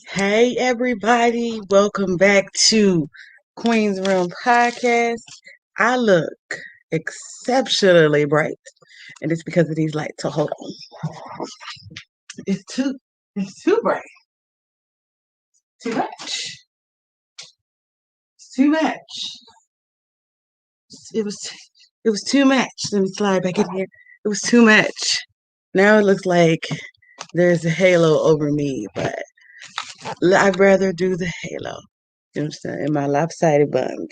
Hey everybody, welcome back to Queen's Room Podcast. I look exceptionally bright, and it's because of these lights. So hold on. It's too bright. Too much. It's too much. It was it was too much. Let me slide back in here. It was too much. Now it looks like there's a halo over me, but I'd rather do the halo. You understand? In my lopsided buns.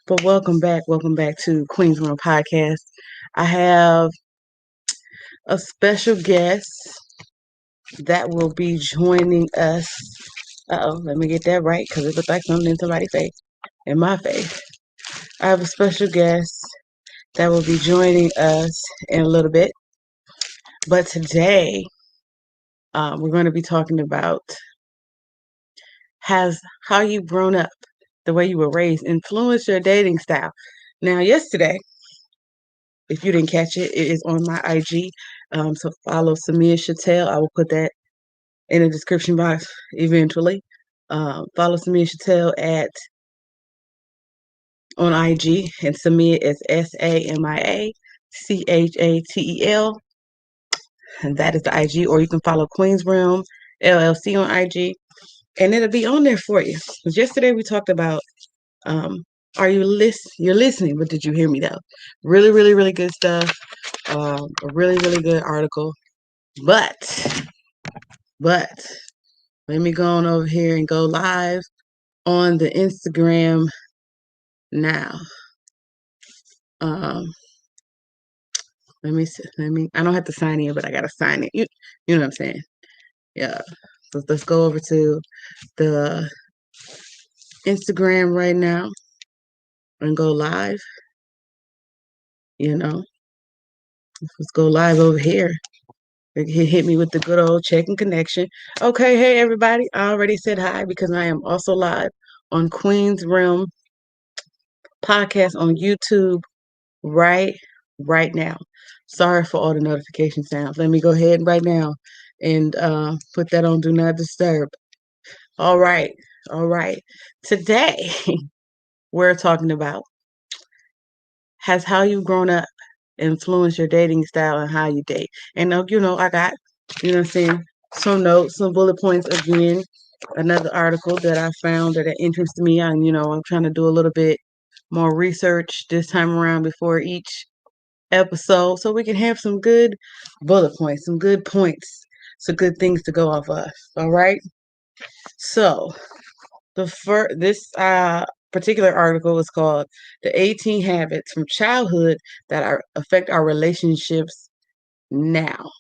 But welcome back to Queen's Room Podcast. I have a special guest that will be joining us. Let me get that right because it looked like something in somebody's face. In my face. I have a special guest that will be joining us in a little bit. But today, we're going to be talking about has how you've grown up, the way you were raised, influenced your dating style. Now, yesterday, if you didn't catch it, it is on my IG. So follow Samia Chattel. I will put that in the description box eventually. Follow Samia Chattel on IG, and Samia is SAMIACHATEL, and that is the IG. Or you can follow Queen's Realm LLC on IG, and it'll be on there for you. Because yesterday we talked about are you you're listening, but did you hear me though? Really, really, really good stuff. A really, really good article. But let me go on over here and go live on the Instagram now. Let me I don't have to sign in, but I gotta sign it. You know what I'm saying? Yeah. So let's go over to the Instagram right now and go live. Let's go live over here. He hit me with the good old checking connection. Okay, hey everybody. I already said hi because I am also live on Queen's Realm Podcast on YouTube right now. Sorry for all the notification sounds. Let me go ahead right now and put that on Do Not Disturb. All right. Today we're talking about has how you've grown up influenced your dating style and how you date. And I got, what I'm saying, some notes, some bullet points again. Another article that I found that interested me. And I'm trying to do a little bit more research this time around before each episode so we can have some good bullet points, some good points, some good things to go off of. All right. So this particular article is called "The 18 Habits from Childhood That Affect Our Relationships Now."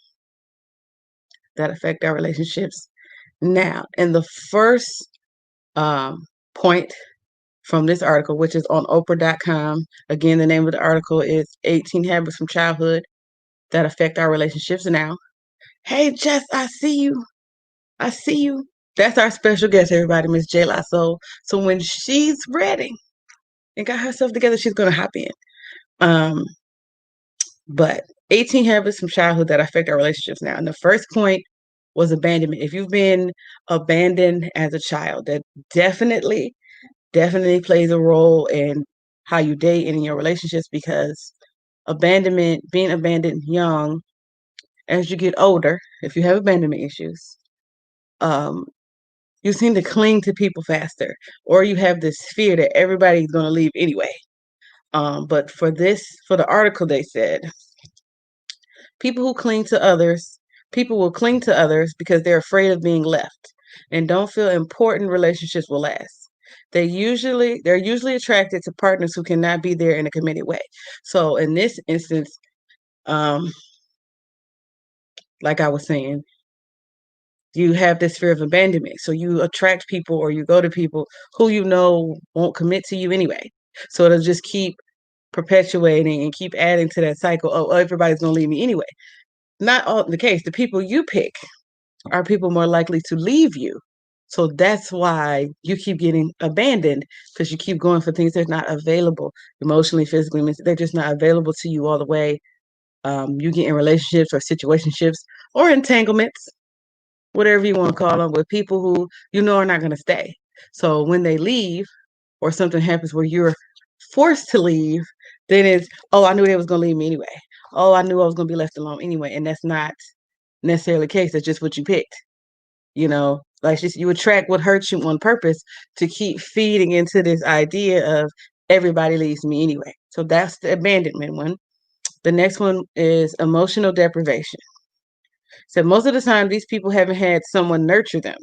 And the first point from this article, which is on Oprah.com. Again, the name of the article is 18 Habits from Childhood That Affect Our Relationships Now. Hey, Jess, I see you. That's our special guest, everybody, Miss J. So when she's ready and got herself together, she's going to hop in. But 18 habits from childhood that affect our relationships now. And the first point was abandonment. If you've been abandoned as a child, that definitely plays a role in how you date and in your relationships, because being abandoned young, as you get older, if you have abandonment issues, you seem to cling to people faster, or you have this fear that everybody's going to leave anyway. But for the article, they said people will cling to others because they're afraid of being left and don't feel important relationships will last. They're usually attracted to partners who cannot be there in a committed way. So in this instance, like I was saying, you have this fear of abandonment. So you attract people, or you go to people who won't commit to you anyway. So it'll just keep perpetuating and keep adding to that cycle. Oh, everybody's going to leave me anyway. Not all the case. The people you pick are people more likely to leave you. So that's why you keep getting abandoned, because you keep going for things that are not available emotionally, physically. They're just not available to you all the way. You get in relationships or situationships or entanglements whatever you want to call them, with people who are not going to stay. So when they leave or something happens where you're forced to leave, then it's, oh, I knew they was going to leave me anyway. Oh, I knew I was going to be left alone anyway. And that's not necessarily the case. That's just what you picked. Like you attract what hurts you on purpose to keep feeding into this idea of everybody leaves me anyway. So that's the abandonment one. The next one is emotional deprivation. So most of the time, these people haven't had someone nurture them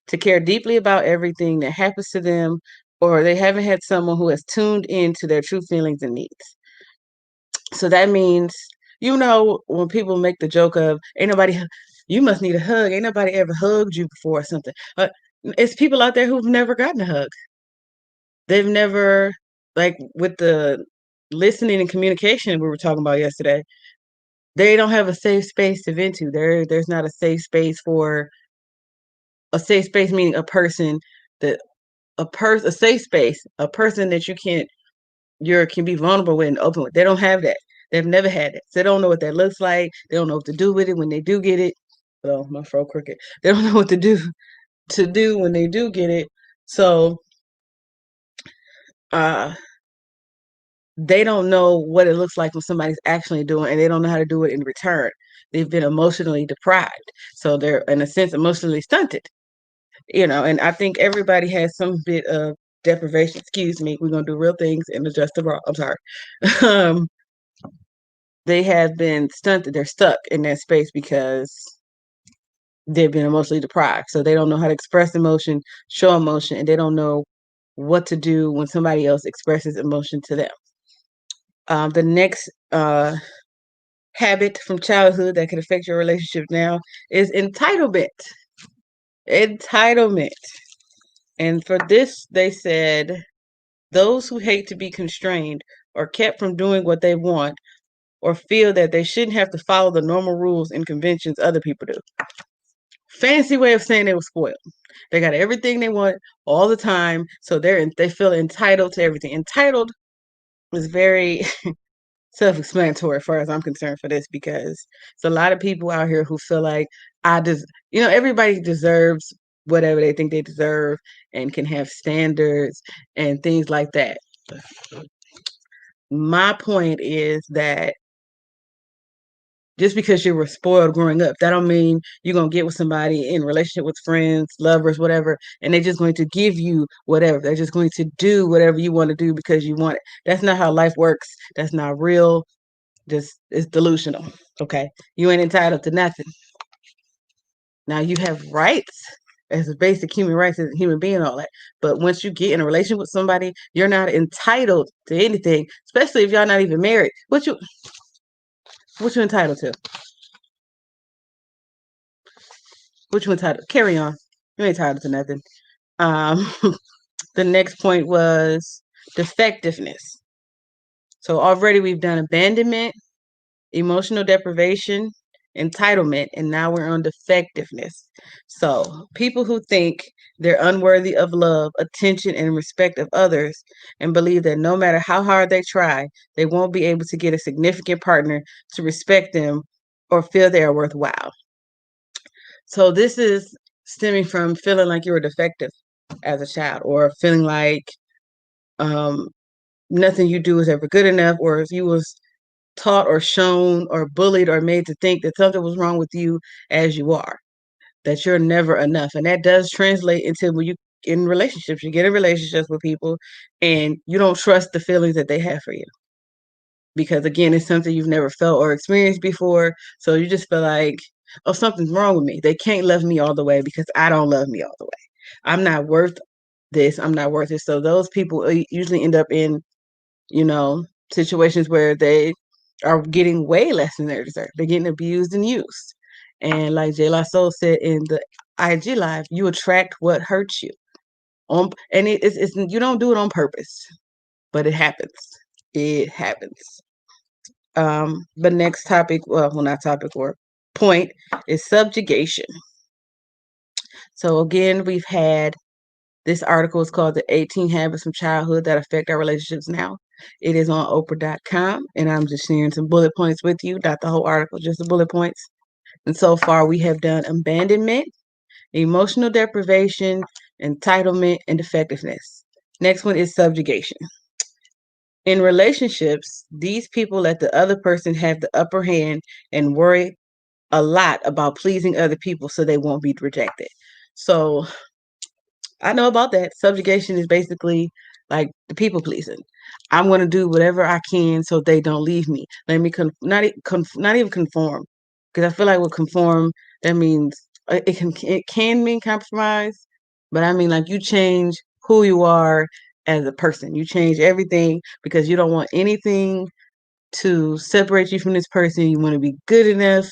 to care deeply about everything that happens to them, or they haven't had someone who has tuned into their true feelings and needs. So that means, when people make the joke of, ain't nobody, you must need a hug. Ain't nobody ever hugged you before or something. It's people out there who've never gotten a hug. They've never, like with the listening and communication we were talking about yesterday, they don't have a safe space to vent to. There's not a safe space meaning a person that a safe space, a person that you can be vulnerable with and open with. They don't have that. They've never had it. So they don't know what that looks like. They don't know what to do with it when they do get it. Oh, my throat crooked. They don't know what to do when they do get it. So they don't know what it looks like when somebody's actually doing, and they don't know how to do it in return. They've been emotionally deprived. So they're, in a sense, emotionally stunted. And I think everybody has some bit of deprivation. Excuse me, we're gonna do real things and adjust the bra. I'm sorry. They have been stunted. They're stuck in that space because they've been emotionally deprived. So they don't know how to express emotion, show emotion, and they don't know what to do when somebody else expresses emotion to them. The next habit from childhood that can affect your relationship now is entitlement. Entitlement. And for this, they said, those who hate to be constrained or kept from doing what they want or feel that they shouldn't have to follow the normal rules and conventions other people do. Fancy way of saying they were spoiled. They got everything they want all the time, so they feel entitled to everything. Entitled is very self-explanatory as far as I'm concerned for this, because there's a lot of people out here who feel like everybody deserves whatever they think they deserve and can have standards and things like that. My point is that just because you were spoiled growing up, that don't mean you're going to get with somebody in relationship with friends, lovers, whatever, and they're just going to give you whatever. They're just going to do whatever you want to do because you want it. That's not how life works. That's not real. It's delusional. Okay. You ain't entitled to nothing. Now you have rights as a basic human rights as a human being, all that. But once you get in a relationship with somebody, you're not entitled to anything, especially if y'all not even married. What you entitled to? What you entitled? Carry on. You ain't entitled to nothing. The next point was defectiveness. So already we've done abandonment, emotional deprivation, entitlement, and now we're on defectiveness. So people who think they're unworthy of love, attention, and respect of others, and believe that no matter how hard they try, they won't be able to get a significant partner to respect them or feel they are worthwhile. So this is stemming from feeling like you were defective as a child, or feeling like nothing you do is ever good enough, or if you was taught or shown or bullied or made to think that something was wrong with you as you are, that you're never enough. And that does translate into when you in relationships, you get in relationships with people and you don't trust the feelings that they have for you. Because again, it's something you've never felt or experienced before. So you just feel like, oh, something's wrong with me. They can't love me all the way because I don't love me all the way. I'm not worth this. I'm not worth it. So those people usually end up in, situations where they are getting way less than they deserve. They're getting abused and used. And like J. La Soul said in the IG Live, you attract what hurts you. And it's you don't do it on purpose, but it happens. It happens. The next topic, not topic or point, is subjugation. So again, we've had this article is called The 18 Habits from Childhood That Affect Our Relationships Now. It is on Oprah.com, and I'm just sharing some bullet points with you, not the whole article, just the bullet points. And so far, we have done abandonment, emotional deprivation, entitlement, and defectiveness. Next one is subjugation. In relationships, these people let the other person have the upper hand and worry a lot about pleasing other people so they won't be rejected. So I know about that. Subjugation is basically like the people pleasing. I'm going to do whatever I can so they don't leave me. Let me not even conform, because I feel like with conform that means it can mean compromise, but I mean like you change who you are as a person. You change everything because you don't want anything to separate you from this person. You want to be good enough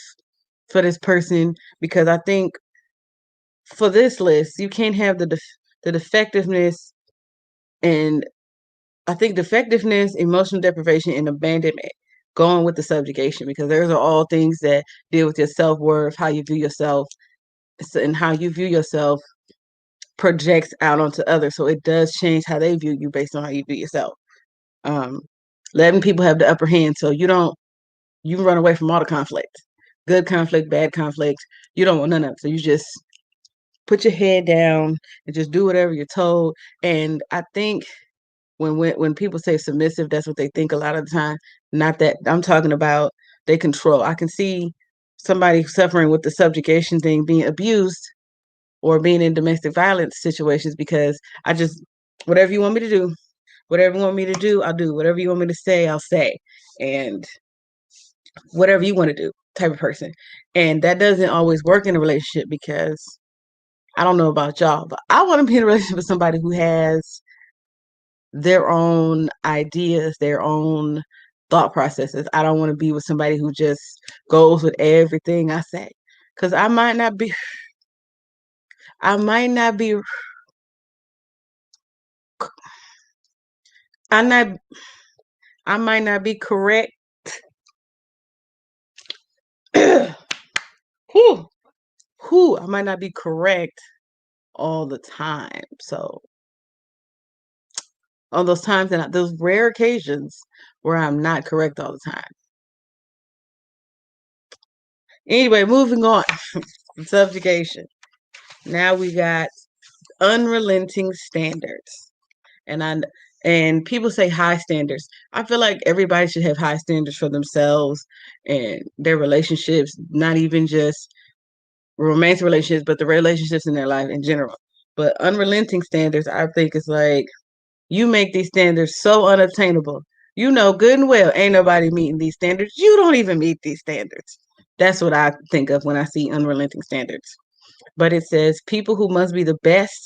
for this person, because I think for this list you can't have the defectiveness, and I think defectiveness, emotional deprivation, and abandonment going with the subjugation, because those are all things that deal with your self-worth, how you view yourself, and how you view yourself projects out onto others. So it does change how they view you based on how you view yourself. Um, Letting people have the upper hand so you run away from all the conflict. Good conflict, bad conflict. You don't want none of it. So you just put your head down and just do whatever you're told. And I think when people say submissive, that's what they think a lot of the time. Not that I'm talking about they control. I can see somebody suffering with the subjugation thing being abused or being in domestic violence situations, because I just whatever you want me to do, whatever you want me to do, I'll do. Whatever you want me to say, I'll say. And whatever you want to do type of person. And that doesn't always work in a relationship, because I don't know about y'all, but I want to be in a relationship with somebody who has their own ideas, their own thought processes. I don't want to be with somebody who just goes with everything I say, because I might not be, I'm not, I might not be correct. whew, I might not be correct all the time. So on those times and those rare occasions where I'm not correct all the time. Anyway, moving on. Subjugation. Now we got unrelenting standards. And people say high standards. I feel like everybody should have high standards for themselves and their relationships, not even just romantic relationships, but the relationships in their life in general. But unrelenting standards, I think, is like you make these standards so unobtainable. You know good and well ain't nobody meeting these standards. You don't even meet these standards. That's what I think of when I see unrelenting standards. But it says people who must be the best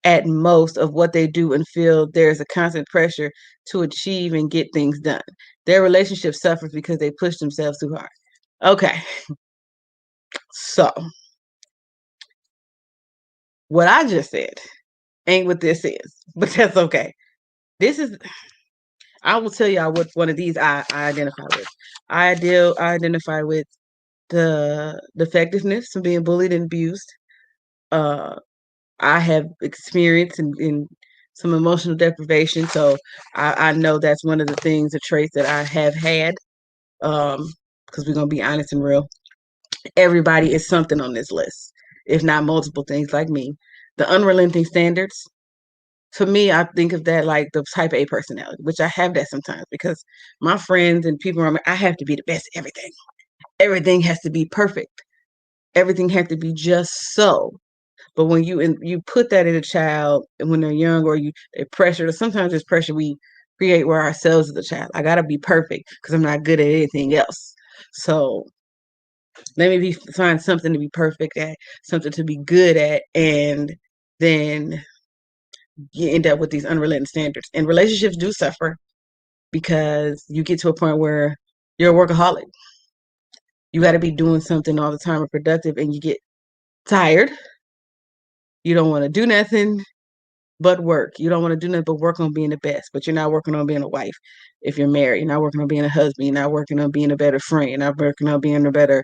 at most of what they do and feel there's a constant pressure to achieve and get things done. Their relationship suffers because they push themselves too hard. Okay, so what I just said ain't what this is, but that's okay. This is, I will tell y'all what one of these I identify with. I identify with the effectiveness of being bullied and abused. Uh, I have experience in some emotional deprivation, so I know that's one of the things, the traits that I have had. Because we're gonna be honest and real, everybody is something on this list, if not multiple things, like me. The unrelenting standards. For me, I think of that like the type A personality, which I have that sometimes because my friends and people around me, I have to be the best at everything. Everything has to be perfect. Everything has to be just so. But when you put that in a child and when they're young, or they're pressured, or sometimes it's pressure we create where ourselves as a child. I gotta be perfect because I'm not good at anything else. So let me find something to be perfect at, something to be good at, and then you end up with these unrelenting standards. And relationships do suffer because you get to a point where you're a workaholic. You got to be doing something all the time or productive, and you get tired. You don't want to do nothing but work. You don't want to do nothing but work on being the best, but you're not working on being a wife. If you're married, you're not working on being a husband. You're not working on being a better friend. You're not working on being a better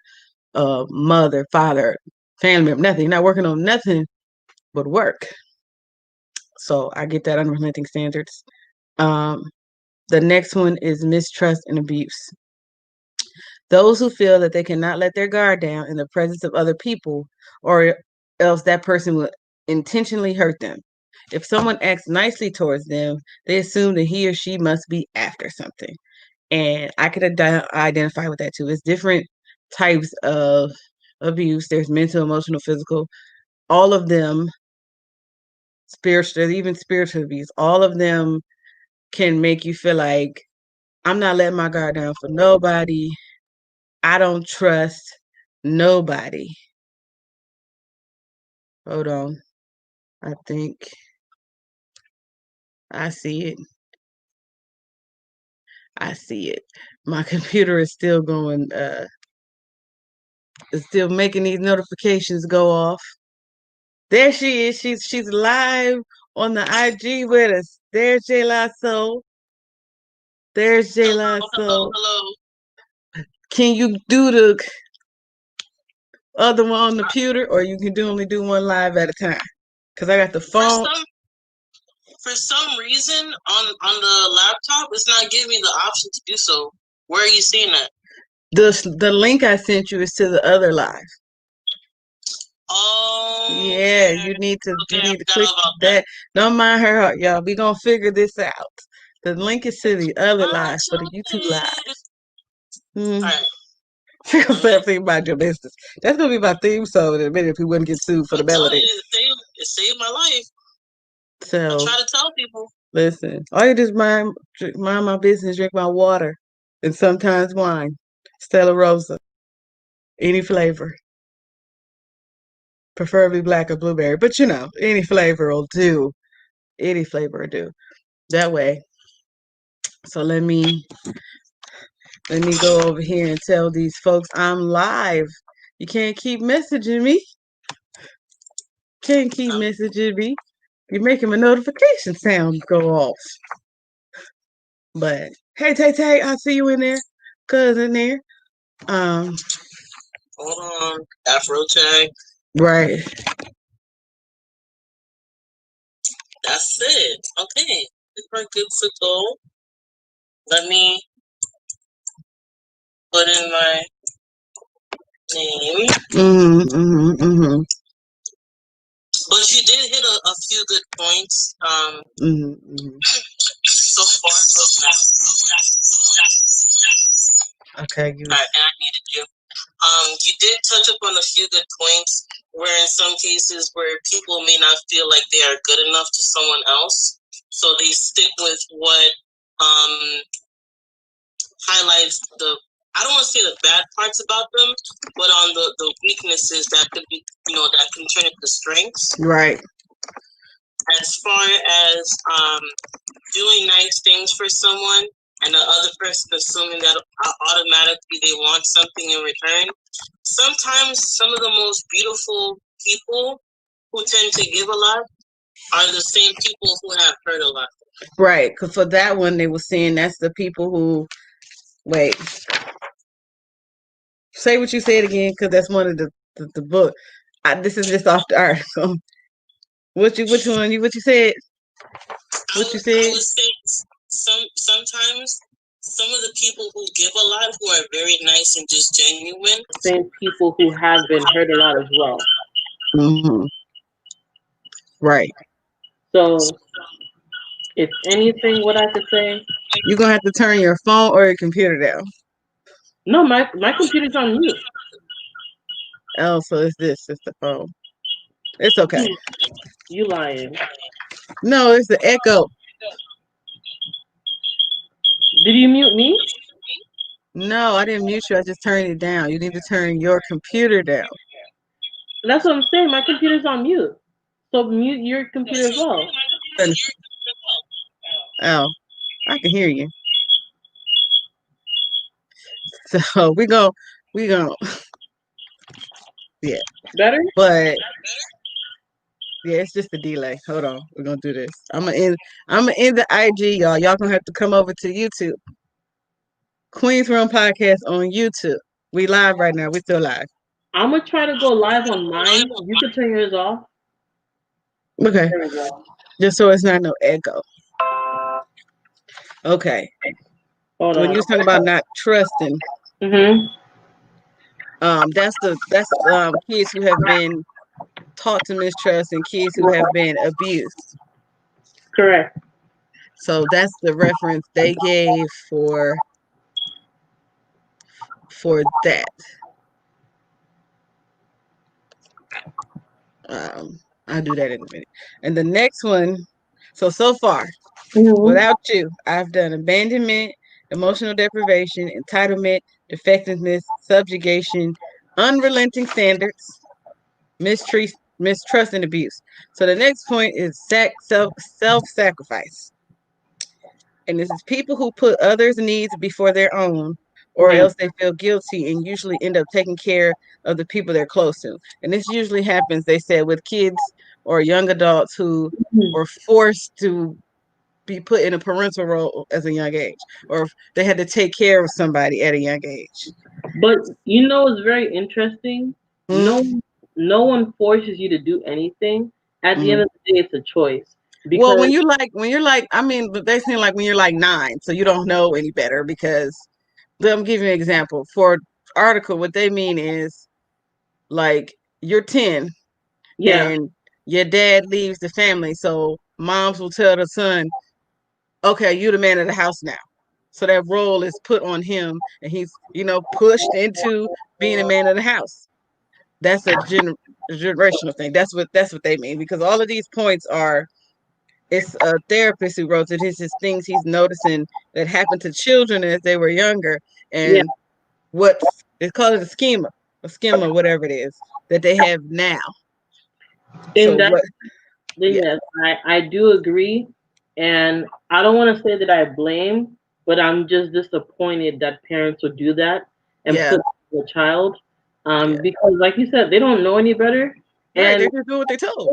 mother, father, family member, nothing. You're not working on nothing but work. So I get that unrelenting standards. Um, the next one is mistrust and abuse. Those who feel that they cannot let their guard down in the presence of other people, or else that person will intentionally hurt them. If someone acts nicely towards them, they assume that he or she must be after something. And I could identify with that too. It's different types of abuse. There's mental, emotional, physical, all of them, spiritual, even spiritual abuse. All of them can make you feel like I'm not letting my guard down for nobody. I don't trust nobody. Hold on. I think I see it. I see it. My computer is still going, is still making these notifications go off. There she is. She's live on the IG with us. There's J Lasso. There's J Lasso. Hello. Can you do the other one on the computer, or you can only do one live at a time? Because I got the phone. For some reason, on the laptop, it's not giving me the option to do so. Where are you seeing that? The link I sent you is to the other live. Oh, yeah, you need to click that. Don't mind her, y'all. We gonna figure this out. The link is to the other live for the YouTube live. All right. She gonna say something about your business. That's gonna be my theme song in a minute if we wouldn't get sued for the melody. It saved my life. So I try to tell people. Listen, all you just mind my business, drink my water, and sometimes wine. Stella Rosa, any flavor. Preferably black or blueberry, but any flavor will do. Any flavor will do. That way. So let me go over here and tell these folks I'm live. You can't keep messaging me. Can't keep messaging me. You're making my notification sound go off. But hey, Tay, I see you in there, cousin there. Hold on, Afro tag. Right. That's it. Okay, we're good to go. Let me put in my name. But you did hit a few good points. So far. Okay. All right, and I needed you. You did touch upon a few good points where in some cases where people may not feel like they are good enough to someone else, so they stick with what highlights I don't want to say the bad parts about them, but on the weaknesses that could be, that can turn into strengths. Right. As far as doing nice things for someone and the other person assuming that automatically they want something in return. Sometimes some of the most beautiful people who tend to give a lot are the same people who have hurt a lot. Right, because for that one, they were saying that's the people who, wait, say what you said again, because that's one of the book. This is just off the article. What you said? What you said? I was saying sometimes some of the people who give a lot, who are very nice and just genuine, same people who have been hurt a lot as well. Mm-hmm. Right. So, if anything, what I could say, you're gonna have to turn your phone or your computer down. No, my computer's on mute. Oh, so it's the phone. It's okay. You lying. No, it's the echo. Did you mute me? No, I didn't mute you. I just turned it down. You need to turn your computer down. That's what I'm saying. My computer's on mute. So mute your computer as well. Oh, I can hear you. So we go, yeah. Better? But yeah, it's just a delay. Hold on, we're gonna do this. I'm gonna end the IG, y'all. Y'all gonna have to come over to YouTube. Queen's Room Podcast on YouTube. We live right now. We still live. I'm gonna try to go live on mine. You can turn yours off. Okay. Just so it's not no echo. Okay. Hold when on. you talk about not trusting, that's that's kids who have been taught to mistrust and kids who have been abused. Correct. So that's the reference they gave that. Um, I'll do that in a minute. And the next one, so far, Mm-hmm. without you, I've done abandonment, emotional deprivation, entitlement, defectiveness, subjugation, unrelenting standards, mistrust, and abuse. So the next point is self sacrifice, and this is people who put others' needs before their own, or Right. else they feel guilty and usually end up taking care of the people they're close to. And this usually happens, they said, with kids or young adults who were forced to be put in a parental role as a young age, or if they had to take care of somebody at a young age. But you know, it's very interesting. No, Mm-hmm. no one forces you to do anything. At the end Mm-hmm. of the day, it's a choice. Well, Because when you're like, I mean, they seem like when you're like 9, so you don't know any better because let me give you an example. For article, what they mean is like you're 10 yeah, and your dad leaves the family, so moms will tell the son, "Okay, you're the man of the house now." So that role is put on him, and he's pushed into being a man of the house. That's a generational thing. That's what they mean because all of these points are. It's a therapist who wrote it. It's just things he's noticing that happened to children as they were younger, yeah, and what's they call it a schema, whatever it is that they have now. So and that what? then Yeah, yes, I do agree, and I don't want to say that I blame, but I'm just disappointed that parents would do that and yeah, put the child, yeah. because like you said, they don't know any better, Right, and they just do what they told.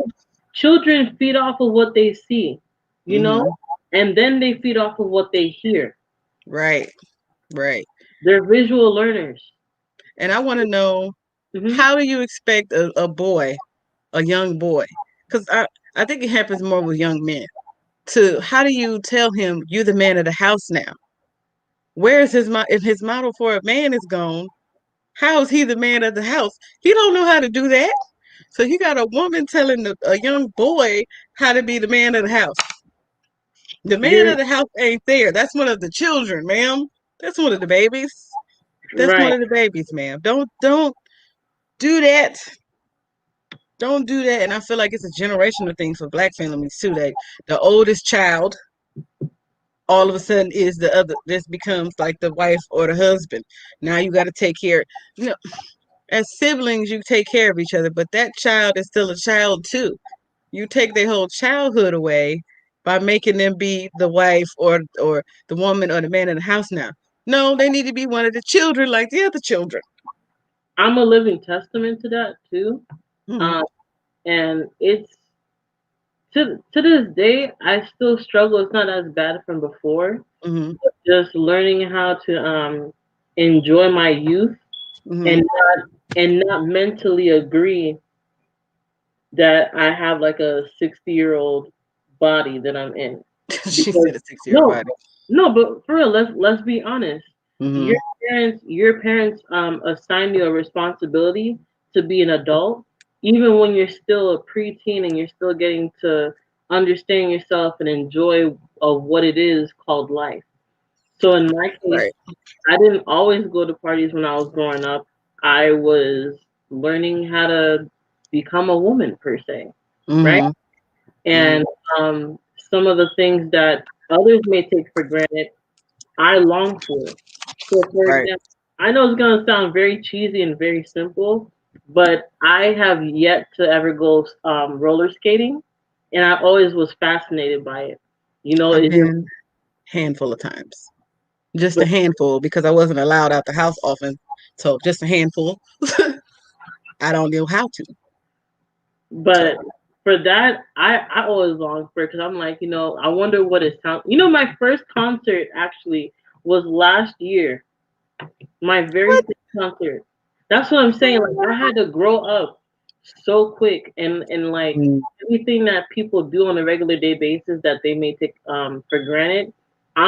children feed off of what they see, you know, Hmm. and then they feed off of what they hear. Right, right. They're visual learners. And I want to know, Hmm. how do you expect a young boy? Because I think it happens more with young men. To how do you tell him you the man of the house now? Where is if his model for a man is gone? How is he the man of the house? He don't know how to do that. So you got a woman telling a young boy how to be the man of the house. The man You're of the house ain't there. That's one of the children, ma'am. That's one of the babies. That's one right. of the babies, ma'am. Don't do that. Don't do that. And I feel like it's a generational thing for black families too. That the oldest child all of a sudden is the other. This becomes like the wife or the husband. Now you got to take care. You know, as siblings, you take care of each other, but that child is still a child too. You take their whole childhood away by making them be the wife or the woman or the man in the house now. No, they need to be one of the children like the other children. I'm a living testament to that too. Hmm. Um, and it's to this day, I still struggle. It's not as bad from before. Hmm. Just learning how to enjoy my youth Hmm. and not mentally agree that I have like a 60-year-old body that I'm in. She Because said a 6 year no, body. no, but for real, let's be honest. Hmm. Your parents assign you a responsibility to be an adult, even when you're still a preteen and you're still getting to understand yourself and enjoy of what it is called life. So in my case, Right. I didn't always go to parties when I was growing up. I was learning how to become a woman per se, right? Hmm. Hmm. And some of the things that others may take for granted, I long for. So, for Right. example, I know it's gonna sound very cheesy and very simple, but I have yet to ever go roller skating, and I always was fascinated by it. You know, I've is your been handful of times. Just a but handful because I wasn't allowed out the house often. So just a handful. I don't know how to. but So for that, I always long for it because I'm like, I wonder what it sounds. My first concert actually was last year. My very what? first concert. That's what I'm saying. Like I had to grow up so quick, and like Mm, everything that people do on a regular day basis that they may take for granted.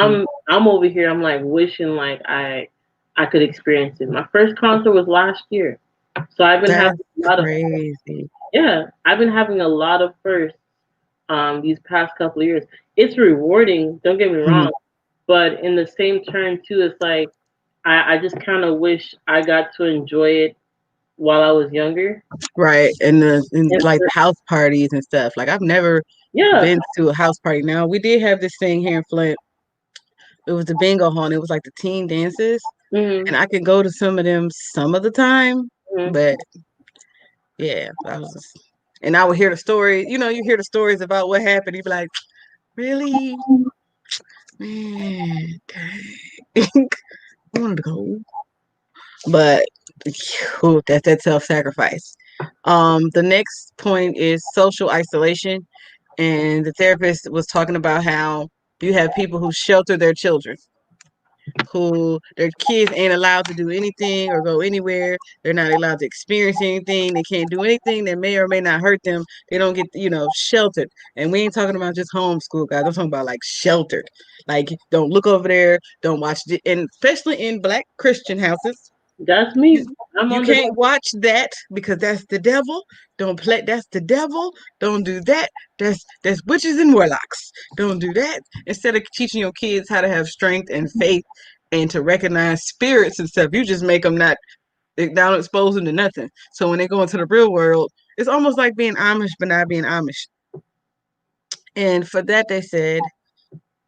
mm. I'm over here. I'm like wishing like I could experience it. My first concert was last year, so I've been That's having a lot of crazy. Yeah, I've been having a lot of firsts these past couple of years. It's rewarding, don't get me Mhm. wrong, but in the same turn too, it's like I just kind of wish I got to enjoy it while I was younger. Right. And And like house parties and stuff. Like I've never yeah, been to a house party. Now we did have this thing here in Flint. It was the bingo hall and it was like the teen dances. hmm And I could go to some of them some of the time. hmm But yeah, I was just, and I would hear the story. You know, you hear the stories about what happened. You'd be like, really? Man, dang. I wanted to go. But whew, that's that self-sacrifice. The next point is social isolation. And the therapist was talking about how you have people who shelter their children, who their kids ain't allowed to do anything or go anywhere. They're not allowed to experience anything. They can't do anything that may or may not hurt them. They don't get, sheltered. And we ain't talking about just homeschool, guys. I'm talking about like sheltered. Like, don't look over there. Don't watch it. And especially in Black Christian houses, that's you me. I'm you on the can't watch that because that's the devil. Don't play. That's the devil. Don't do that. That's witches and warlocks. Don't do that. Instead of teaching your kids how to have strength and faith and to recognize spirits and stuff, you just make them not. They don't expose them to nothing. So when they go into the real world, it's almost like being Amish but not being Amish. And for that, they said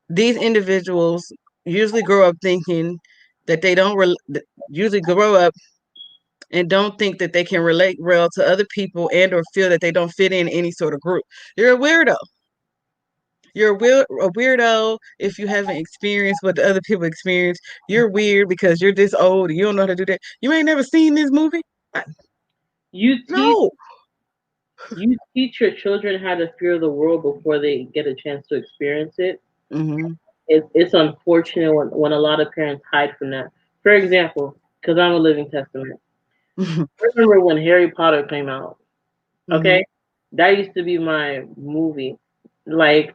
these individuals usually grow up thinking that they don't. Usually grow up and don't think that they can relate well to other people and or feel that they don't fit in any sort of group. You're a weirdo. You're a weirdo if you haven't experienced what the other people experience. You're weird because you're this old and you don't know how to do that. You ain't never seen this movie? you teach No. you teach your children how to fear the world before they get a chance to experience it. Hmm. It's unfortunate when a lot of parents hide from that. For example, because I'm a living testament. Hmm. I remember when Harry Potter came out. Hmm. Okay, that used to be my movie. Like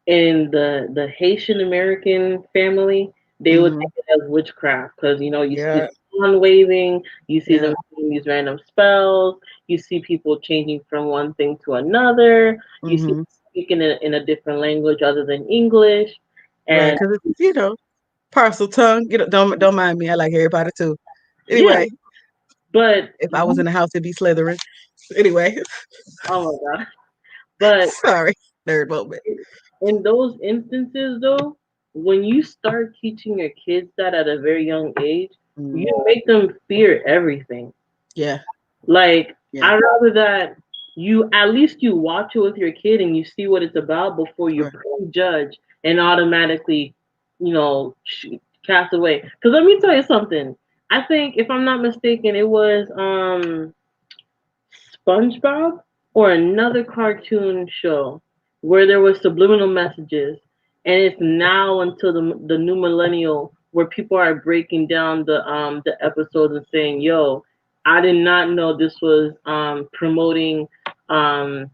in the Haitian American family, they would Hmm. take it as witchcraft because you see Yeah. the wand waving, you see Yeah. them doing these random spells, you see people changing from one thing to another, you see Hmm. speaking in a different language other than English, Right. and Because it's, parcel tongue. Don't mind me. I like Harry Potter too. yeah, Anyway, but if I was in the house, it'd be Slytherin. Anyway, oh my god, but sorry, nerd moment. in those instances though, when you start teaching your kids that at a very young age, you Mm, make them fear everything. yeah. Like Yeah. I'd rather that you at least you watch it with your kid and you see what it's about before you Right. prejudge and automatically, you know, cast away. Because let me tell you something. I think if I'm not mistaken, it was SpongeBob or another cartoon show where there was subliminal messages, and it's now until the new millennial where people are breaking down the episodes and saying, "Yo, I did not know this was promoting um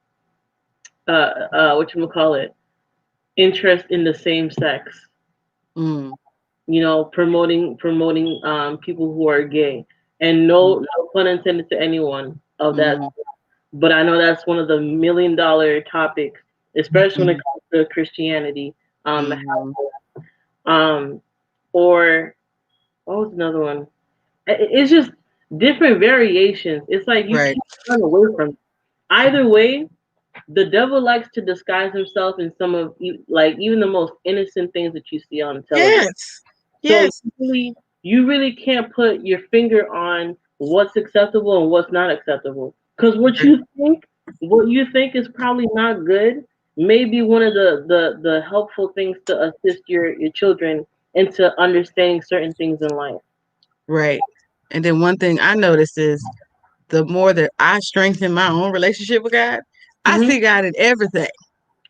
what you call it interest in the same sex." Mm, Promoting people who are gay, and mm, no pun intended to anyone of that, mm, but I know that's one of the $1 million topics, especially when it mm, comes to Christianity. mm, Um, or what was another one? It's just different variations. It's like you right. can't run away from it. Either way, the devil likes to disguise himself in some of like even the most innocent things that you see on television. Yes. So Yes. you really can't put your finger on what's acceptable and what's not acceptable. Because Right. what you think is probably not good, may be one of the helpful things to assist your children into understanding certain things in life. Right. And then one thing I noticed is the more that I strengthen my own relationship with God, I Hmm see God in everything.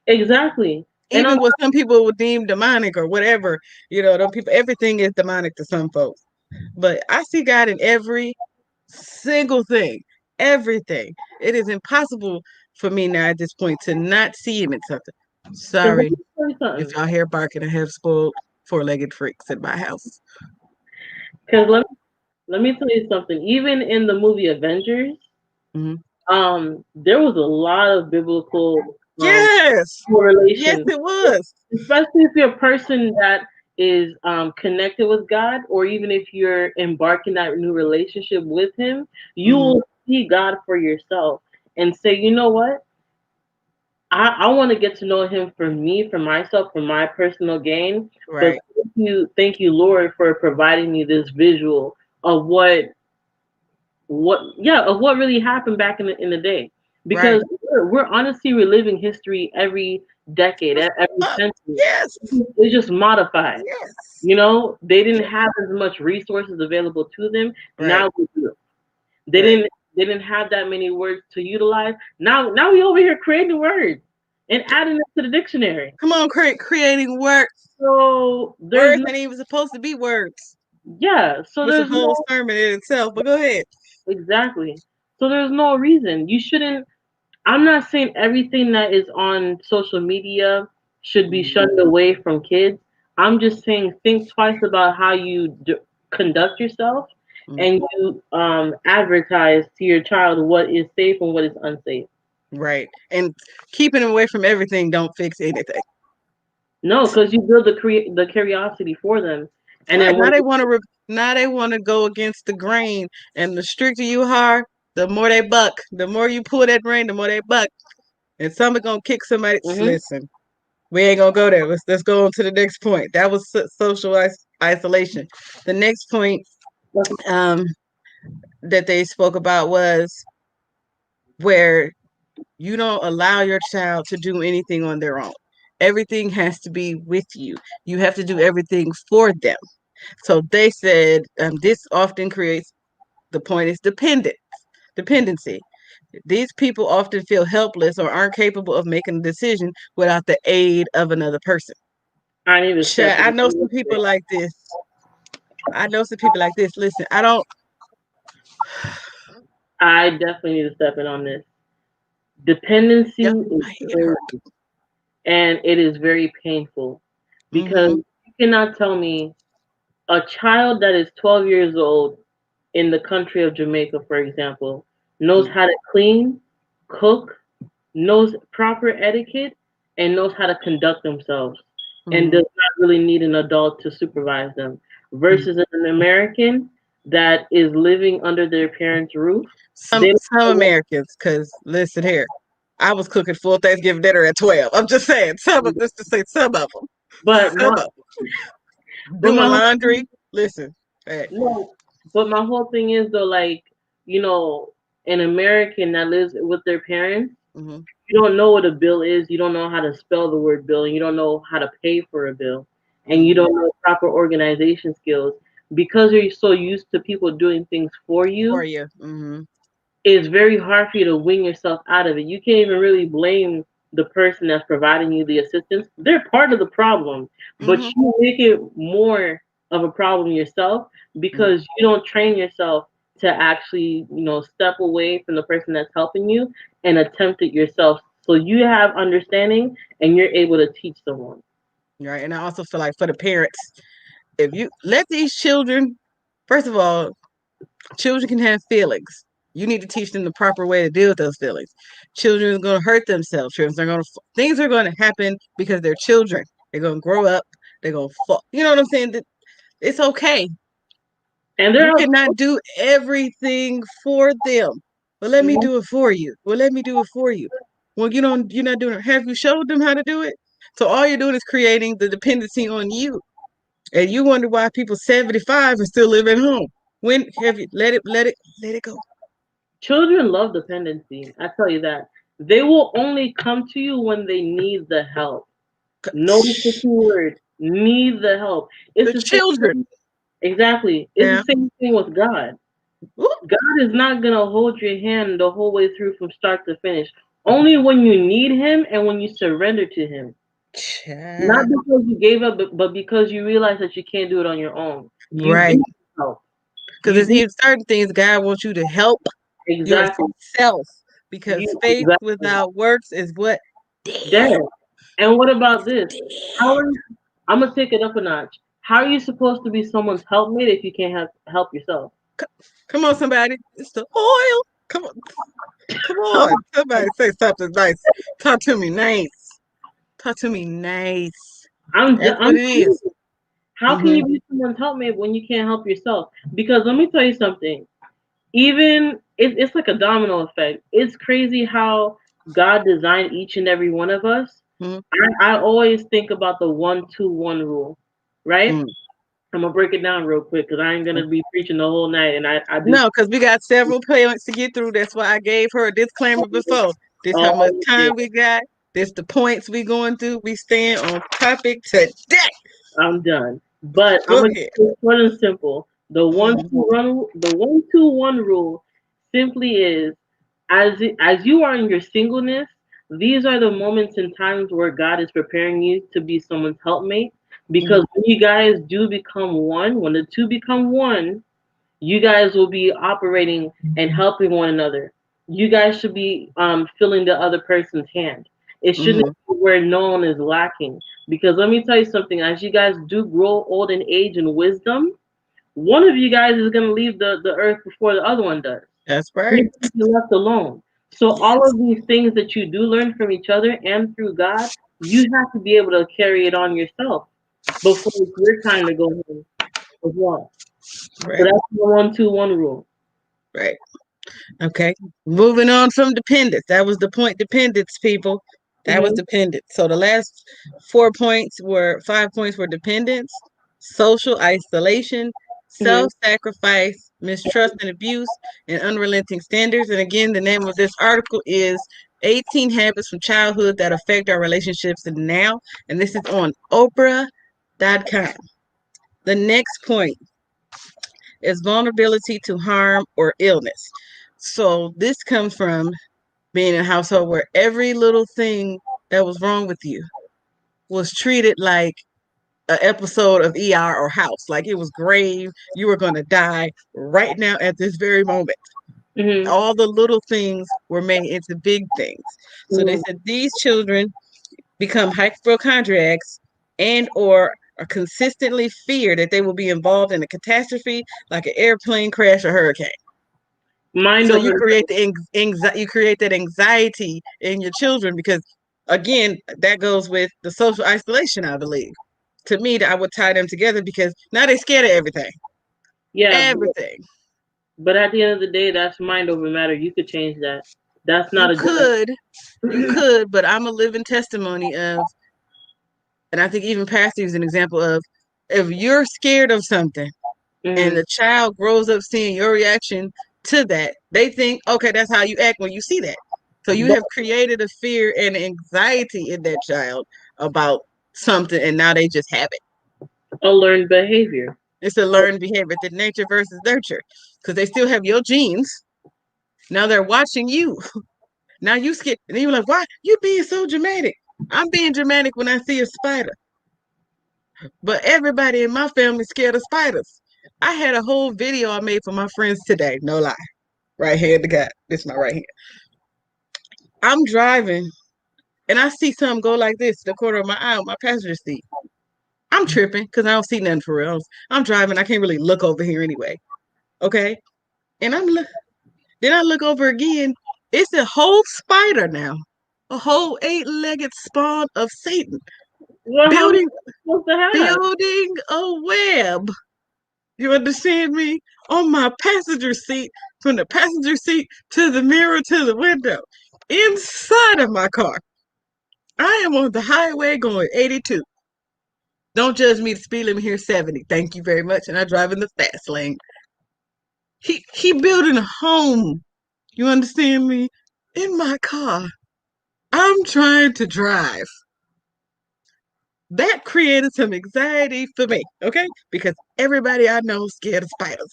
Exactly. And on Even what some people would deem demonic or whatever, them people, everything is demonic to some folks. But I see God in every single thing, everything. It is impossible for me now at this point to not see him in something. because let Sorry me tell you if something. y'all hear barking. I have spoiled four-legged freaks at my house. Because let me tell you something. Even in the movie Avengers, Hmm. There was a lot of biblical Yes. Yes, correlation, it was. especially if you're a person that is connected with God, or even if you're embarking that new relationship with Him, you Hmm. will see God for yourself and say, you know what? I want to get to know Him for me, for myself, for my personal gain. But Right. thank you, Lord, for providing me this visual of of what really happened back in the day, Right. because we're honestly reliving history every decade, every century. Yes. It's just modified. Yes. You know, they didn't Yes. have as much resources available to them. Right. Now we do. They Right. didn't have that many words to utilize. Now we over here creating words and adding them to the dictionary. Come on, creating words. So there's Words no, ain't even supposed to be words. yeah. So It's a there's whole no, sermon in itself. But go ahead. exactly. So there's no reason you shouldn't. I'm not saying everything that is on social media should be Mhm. shunned away from kids. I'm just saying think twice about how you conduct yourself, Mhm. and you advertise to your child what is safe and what is unsafe. Right. And keeping them away from everything don't fix anything. No, because you build the curiosity for them, and Right. then Now when they want to now they want to go against the grain, and the stricter you are, the more they buck. The more you pull that grain, the more they buck. And some are gonna kick somebody. hmm Listen, we ain't gonna go there. Let's go on to the next point. That was social isolation. The next point um, that they spoke about was where you don't allow your child to do anything on their own. Everything has to be with you. You have to do everything for them. So they said this often creates the point is dependency. These people often feel helpless or aren't capable of making a decision without the aid of another person. I need to step I in. know some people like this. I know some people like this. Listen, I don't. I definitely need to step in on this. Dependency Yeah, is my head hurt. crazy, and it is very painful because Mm-hmm. you cannot tell me a child that is 12 years old in the country of Jamaica, for example, knows how to clean, cook, knows proper etiquette, and knows how to conduct themselves, and Mm-hmm. does not really need an adult to supervise them, versus an American that is living under their parents' roof. Some They don't some know what, Americans, because listen here, I was cooking full Thanksgiving dinner at 12. I'm just saying, let's just say some of them, but some my of them but doing my whole laundry. Listen, hey, no, but my whole thing is though, like, you know, an American that lives with their parents, mm-hmm, you don't know what a bill is, you don't know how to spell the word bill, and you don't know how to pay for a bill, and you mm-hmm, don't know proper organization skills because you're so used to people doing things for for you. you. Mm-hmm, It's very hard for you to wing yourself out of it. You can't even really blame the person that's providing you the assistance. They're part of the problem, but mm-hmm, you make it more of a problem yourself mm-hmm. because you don't train yourself to actually, step away from the person that's helping you and attempt it yourself. So you have understanding and you're able to teach someone. Right, and I also feel like for the parents, if you let these children, first of all, children can have feelings. You need to teach them the proper way to deal with those feelings. Children are going to hurt themselves. Children are going to things are going to happen because they're children. They're going to grow up. They're going to fall. You know what I'm saying? It's okay. And You there are cannot do everything for them. But let me do it for you. Well, let me do it for you. Well, you're not doing it. Have you showed them how to do it? So all you're doing is creating the dependency on you. And you wonder why people 75 and still live at home. When have you let it go? children love dependency. I tell you that. They will only come to you when they need the help. Notice the key word, need the help. It's The the same children. thing. Exactly. It's Yeah. the same thing with God. Ooh, God is not going to hold your hand the whole way through from start to finish. Only when you need Him and when you surrender to Him. Not child. because you gave up, but because you realize that you can't do it on your own. You do Right. need help. Because You there's do even certain things God wants you to help exactly. yourself. Because You faith exactly. without works is what? Dead. Dead. And what about this? How Dead. are you, I'm gonna take it up a notch. How are you supposed to be someone's helpmate if you can't help yourself? Come on, somebody. It's the oil. Come on. Come on. Somebody say something nice. Talk to me nice. Talk to me nice. That's what I'm it serious. is. How can Mm-hmm. you be someone's helpmate when you can't help yourself? Because let me tell you something. Even it's like a domino effect. It's crazy how God designed each and every one of us. Mm-hmm. I always think about the 1-2-1 rule, right? Mm-hmm. I'm gonna break it down real quick because I ain't gonna be preaching the whole night, and I do No, because we got several points to get through. That's why I gave her a disclaimer before. This how much all time we got. This the points we going through. We staying on topic today. I'm done. But I'm Go gonna ahead. keep it short and simple. The 1-2-1 rule simply is as you are in your singleness, these are the moments and times where God is preparing you to be someone's helpmate. Mm-hmm. Because when you guys do become one, when the two become one, you guys will be operating and helping one another. You guys should be filling the other person's hand. It shouldn't Mm-hmm. be where no one is lacking. Because let me tell you something, as you guys do grow old in age and wisdom, one of you guys is going to leave the earth before the other one does. That's right. You're going to be left alone. So all Yes. of these things that you do learn from each other and through God, you have to be able to carry it on yourself before it's your time to go home as well. So Right. that's the 1-2-1 rule. Right. Okay. Moving on from dependence. That was the point. Dependence, people. That was Hmm. dependence. So the last 5 points were dependence, social isolation, Hmm. self-sacrifice, mistrust and abuse, and unrelenting standards. And again, the name of this article is 18 Habits from Childhood That Affect Our Relationships Now. And this is on Oprah.com. The next point is vulnerability to harm or illness. So this comes from being in a household where every little thing that was wrong with you was treated like an episode of ER or House, like it was grave. You were going to die right now at this very moment. Hmm. All the little things were made into big things. So they Hmm. said these children become hypochondriacs and or are consistently fear that they will be involved in a catastrophe like an airplane crash or hurricane. Mind So over. you create the you create that anxiety in your children because again that goes with the social isolation. I believe to me that I would tie them together because now they're scared of everything, Yeah, everything. but at the end of the day, that's mind over matter. You could change that. That's You not a judge. could, you could, but I'm a living testimony of, and I think even Pastor is an example of, if you're scared of something and Hmm. the child grows up seeing your reaction to that, they think, okay, that's how you act when you see that. So you But have created a fear and anxiety in that child about something, and now they just have it. a learned behavior. It's a learned behavior, the nature versus nurture, because they still have your genes. Now they're watching you. Now you skip, and you're like, why you being so dramatic? I'm being dramatic when I see a spider, but everybody in my family scared of spiders. I had a whole video I made for my friends today. No lie. Right hand to God. This is my right hand. I'm driving and I see something go like this, the corner of my eye on my passenger seat. I'm tripping because I don't see nothing for real. I'm driving. I can't really look over here anyway. Okay. And then I look over again. It's a whole spider now. A whole eight-legged spawn of Satan Well, how many building supposed to have? building a web. You understand me? On my passenger seat, from the passenger seat to the mirror to the window, inside of my car. I am on the highway going 82. Don't judge me. The speed limit here is 70. Thank you very much. And I drive in the fast lane. He building a home. You understand me? In my car. I'm trying to drive. That created some anxiety for me, okay? Because everybody I know is scared of spiders.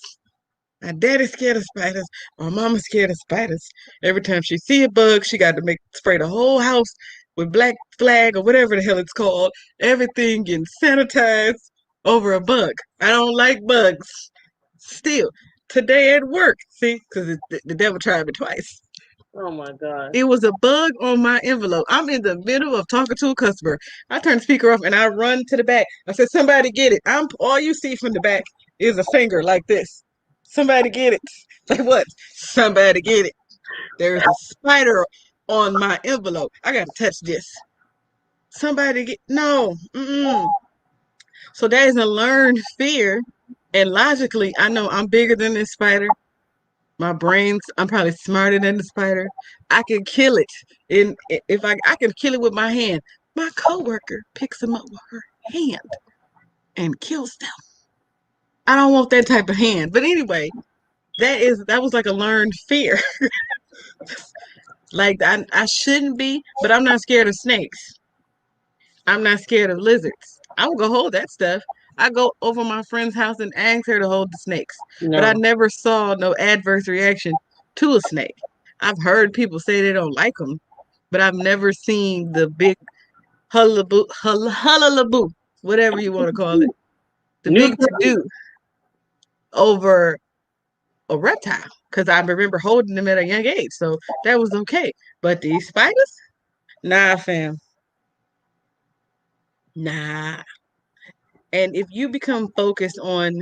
My daddy's scared of spiders. My mama's scared of spiders. Every time she see a bug, she got to make spray the whole house with black flag or whatever the hell it's called. Everything getting sanitized over a bug. I don't like bugs. Still, today at work, see, because the devil tried me twice. Oh my god. It was a bug on my envelope. I'm in the middle of talking to a customer. I turn the speaker off and I run to the back. I said, "Somebody get it." I'm all you see from the back is a finger like this. Somebody get it. Like what? Somebody get it. There's a spider on my envelope. I gotta touch this. Somebody get no. Mm-mm. So that is a learned fear. And logically, I know I'm bigger than this spider. I'm probably smarter than the spider. I can kill it. And if I can kill it with my hand. My coworker picks them up with her hand and kills them. I don't want that type of hand. But anyway, that was like a learned fear. Like I shouldn't be, but I'm not scared of snakes. I'm not scared of lizards. I will go hold that stuff. I go over my friend's house and ask her to hold the snakes. But I No. never saw no adverse reaction to a snake. I've heard people say they don't like them, but I've never seen the big hullabaloo, whatever you want to call it, the New big to term. do over a reptile. Because I remember holding them at a young age, so that was okay. But these spiders, nah, fam, nah. And if you become focused on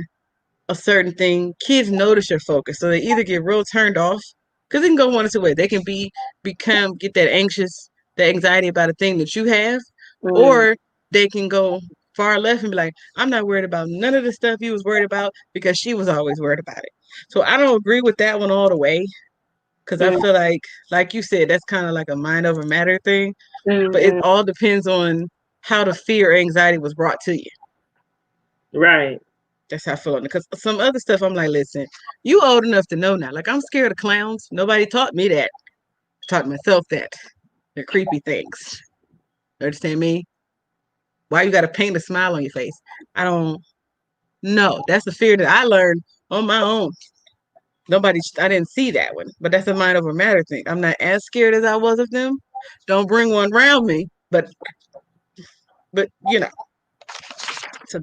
a certain thing, kids notice your focus. So they either get real turned off, because they can go one or two ways. They can get that anxious, that anxiety about a thing that you have, Mm, or they can go far left and be like, I'm not worried about none of the stuff you was worried about because she was always worried about it. So I don't agree with that one all the way. Because I mm, feel like you said, that's kind of like a mind over matter thing. mm, But it mm. all depends on how the fear or anxiety was brought to you. Right. That's how I feel on it. Because some other stuff, I'm like, listen, you old enough to know now. Like, I'm scared of clowns. Nobody taught me that. I taught myself that. They're creepy things. You understand me? Why you got to paint a smile on your face? I don't know. That's a fear that I learned on my own. I didn't see that one. But that's a mind over matter thing. I'm not as scared as I was of them. Don't bring one around me. But so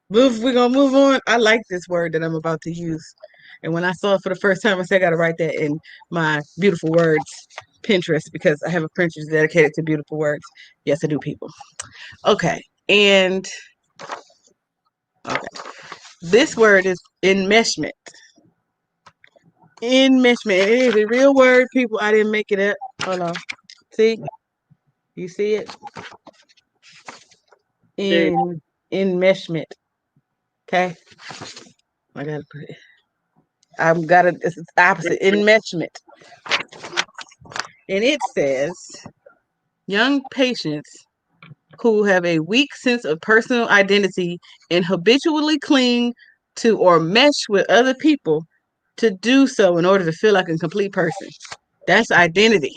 we're gonna move on. I like this word that I'm about to use. And when I saw it for the first time, I said I gotta write that in my beautiful words Pinterest because I have a Pinterest dedicated to beautiful words. Yes, I do, people. Okay. And okay. This word is enmeshment. Enmeshment. It is a real word, people. I didn't make it up. Hold on. See? You see it? There. In enmeshment. Okay. I gotta put it. It's the opposite. Enmeshment. And it says young patients who have a weak sense of personal identity and habitually cling to or mesh with other people to do so in order to feel like a complete person. That's identity.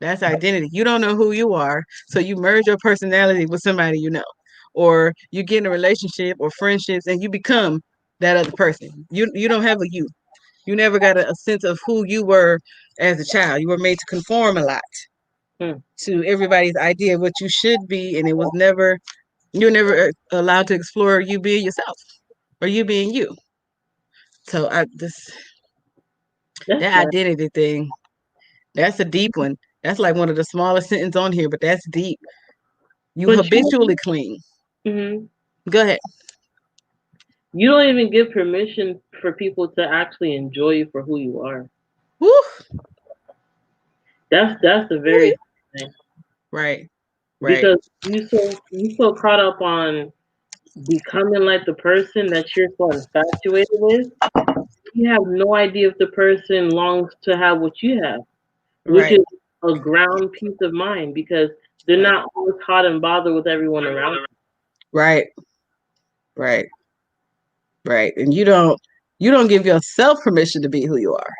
That's identity. You don't know who you are, so you merge your personality with somebody you know. Or you get in a relationship or friendships and you become that other person. You don't have a you. You never got a sense of who you were as a child. You were made to conform a lot Mm. to everybody's idea of what you should be, and you're never allowed to explore you being yourself or you being you. So That's that right. identity thing, that's a deep one. That's like one of the smallest sentences on here, but that's deep. You But habitually clean. mhm. Go ahead. You don't even give permission for people to actually enjoy you for who you are. Woo. That's the Woo. very thing. Right. Right. Because you so caught up on becoming like the person that you're so infatuated with, you have no idea if the person longs to have what you have, which Right. is a ground peace of mind because they're not always hot and bothered with everyone around. Right. Right. Right. And you don't give yourself permission to be who you are.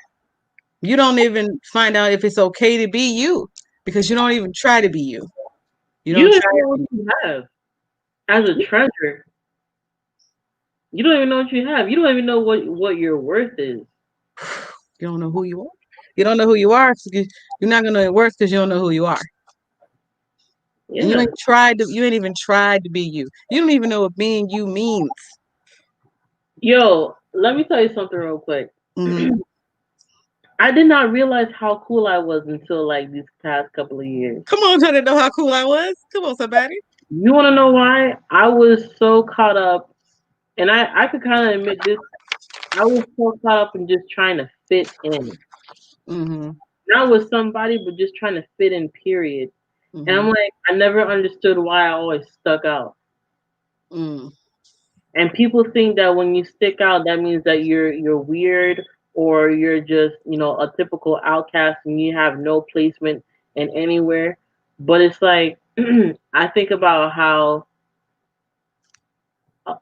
You don't even find out if it's okay to be you because you don't even try to be you. You You don't don't try even know to what be you have as a treasure. You don't even know what you have. You don't even know what your worth is. You don't know who you are. You don't know who you are. You're not gonna work because you don't know who you are, and you Yeah. ain't tried to. You ain't even tried to be you. You don't even know what being you means. Yo, let me tell you something real quick. Hmm. I did not realize how cool I was until like these past couple of years. Come on, trying to know how cool I was. Come on, somebody. You want to know why? I was so caught up, and I could kind of admit this. I was so caught up in just trying to fit in. Mm-hmm. Not with somebody, but just trying to fit in, period. And I'm Mm-hmm. like, I never understood why I always stuck out. Mm. And people think that when you stick out, that means that you're weird or you're just, a typical outcast and you have no placement in anywhere. But it's like I think about how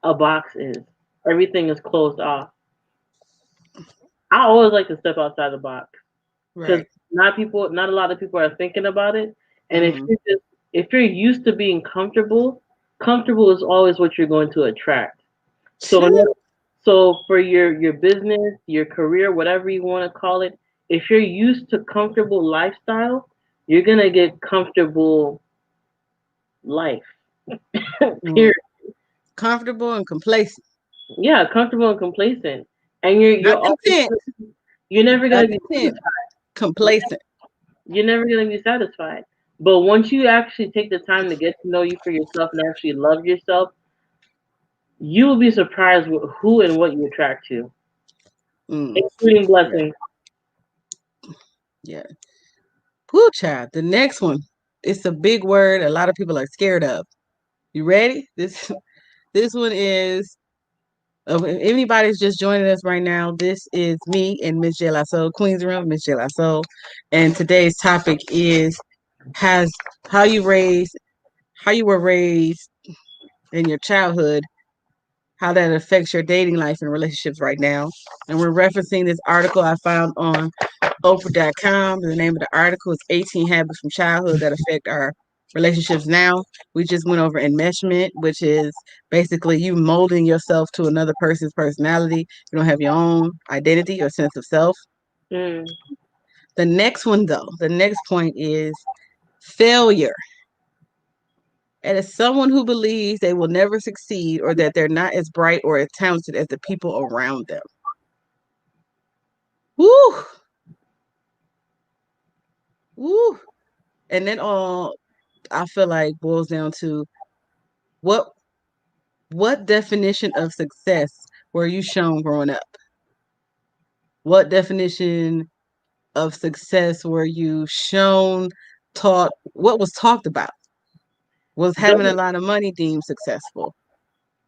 a box is. Everything is closed off. I always like to step outside the box because Right. not a lot of people are thinking about it. And Mm-hmm. if you're used to being comfortable, comfortable is always what you're going to attract. So so for your business, your career, whatever you want to call it, if you're used to comfortable lifestyle, you're gonna get comfortable life. Mm. Period. Comfortable and complacent. Yeah, comfortable and complacent. And you're Not always content. you're never Not gonna be content. Complacent. you're never gonna be satisfied. But once you actually take the time to get to know you for yourself and actually love yourself, you will be surprised with who and what you attract to, Mm. including Yeah. blessings. Yeah. Whoo, child. The next one. It's a big word a lot of people are scared of. You ready? This one is if anybody's just joining us right now, this is me and Miss J Lasso, Queen's Room, Miss J Lasso. And today's topic is has how you raised how you were raised in your childhood, how that affects your dating life and relationships right now. And we're referencing this article I found on Oprah.com. The name of the article is 18 Habits from Childhood That Affect Our Relationships Now. We just went over enmeshment, which is basically you molding yourself to another person's personality. You don't have your own identity or sense of self. Mm. The next one, though, the next point is failure. And as someone who believes they will never succeed or that they're not as bright or as talented as the people around them. Woo! Woo! And then all I feel like boils down to what what definition of success were you shown growing up? What definition of success were you shown, taught, what was talked about? Was having a Don't lot of money deemed successful?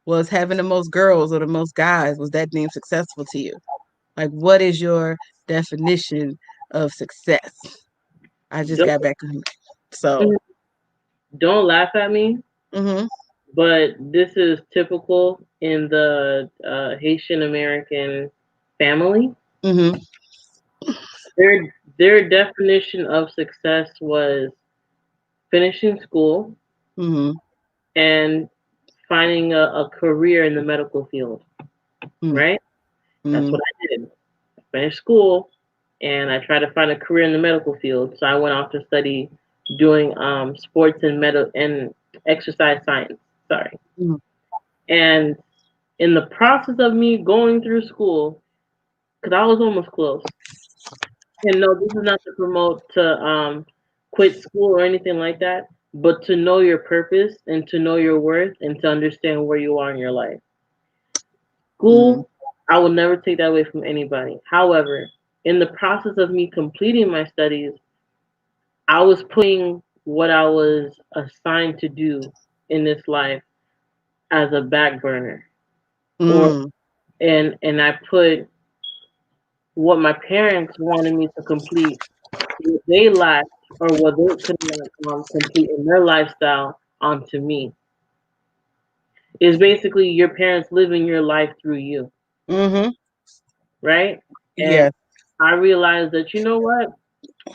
Was having the most girls or the most guys, was that deemed successful to you? Like, what is your definition of success? I just don't got back. So, don't laugh at me, mm-hmm, but this is typical in the Haitian American family. mm-hmm, Their definition of success was finishing school mm-hmm, and finding a career in the medical field. Right? That's mm-hmm, what I did. I finished school and I tried to find a career in the medical field. So I went off to study doing sports and exercise science. Sorry. mm-hmm, And in the process of me going through school, because I was almost close. And no, this is not to promote to quit school or anything like that, but to know your purpose and to know your worth and to understand where you are in your life. mm-hmm, School, I will never take that away from anybody. However, in the process of me completing my studies, I was putting what I was assigned to do in this life as a back burner. Or mm-hmm, and I put what my parents wanted me to complete, what they lacked or what they could not complete in their lifestyle onto me. Is basically your parents living your life through you, mm-hmm. right? And Yes. I realized that you know what,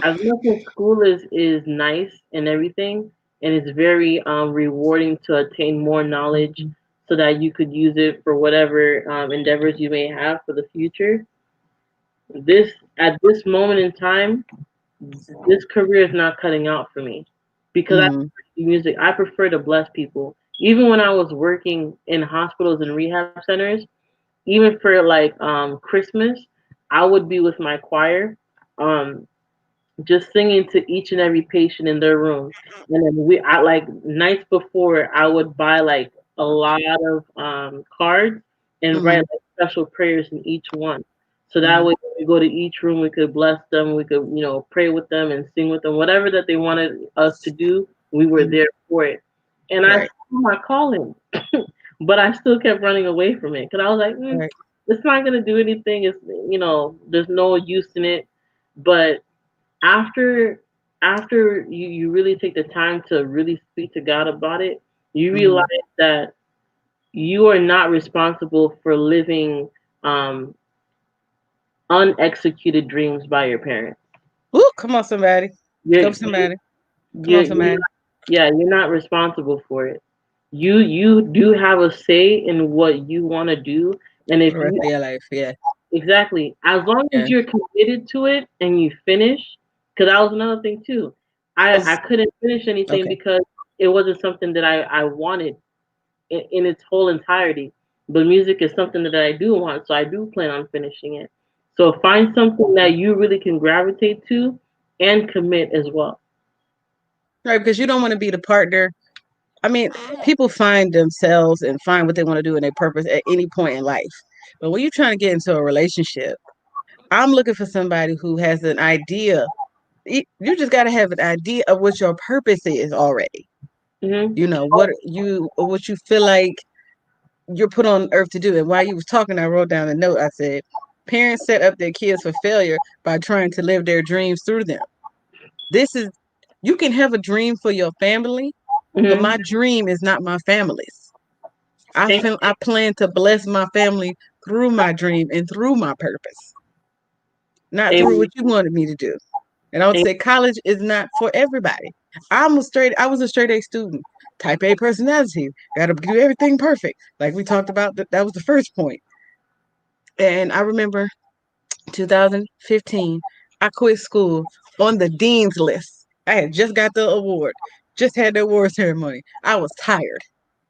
as much as school is nice and everything, and it's very rewarding to attain more knowledge so that you could use it for whatever endeavors you may have for the future. This at this moment in time, this career is not cutting out for me because I Mm-hmm, prefer to do music. I prefer to bless people. Even when I was working in hospitals and rehab centers, even for like Christmas, I would be with my choir, um, just singing to each and every patient in their room. And then I like nights before I would buy like a lot of cards and mm-hmm, write like special prayers in each one. So that Mm, way, when we go to each room, we could bless them, we could, pray with them and sing with them, whatever that they wanted us to do, we were mm, there for it. And I saw right, my calling, but I still kept running away from it because I was like, right. it's not gonna do anything. It's there's no use in it. But after you really take the time to really speak to God about it, you Mm. realize that you are not responsible for living um, unexecuted dreams by your parents. Woo, come on, somebody. Come, You're, somebody. Come on, you're somebody. not, yeah, you're not responsible for it. You do have a say in what you want to do, and For if the rest you of your life. Yeah, exactly, as long yeah. as you're committed to it and you finish, because that was another thing too. I 'Cause- couldn't finish anything okay. because it wasn't something that I wanted in its whole entirety. But music is something that I do want, so I do plan on finishing it. So find something that you really can gravitate to and commit as well. Right, because you don't want to be the partner. I mean, people find themselves and find what they want to do in their purpose at any point in life. But when you're trying to get into a relationship, I'm looking for somebody who has an idea. You just got to have an idea of what your purpose is already. Hmm. What you feel like you're put on earth to do. And while you was talking, I wrote down a note. I said, parents set up their kids for failure by trying to live their dreams through them. This is You can have a dream for your family, but Hmm. my dream is not my family's. And, I plan to bless my family through my dream and through my purpose, not through and, what you wanted me to do. And I would and say college is not for everybody. I was a straight A student, type A personality, got to do everything perfect. Like we talked about, that was the first point. And I remember 2015, I quit school on the dean's list. I had just got the award, just had the award ceremony. I was tired.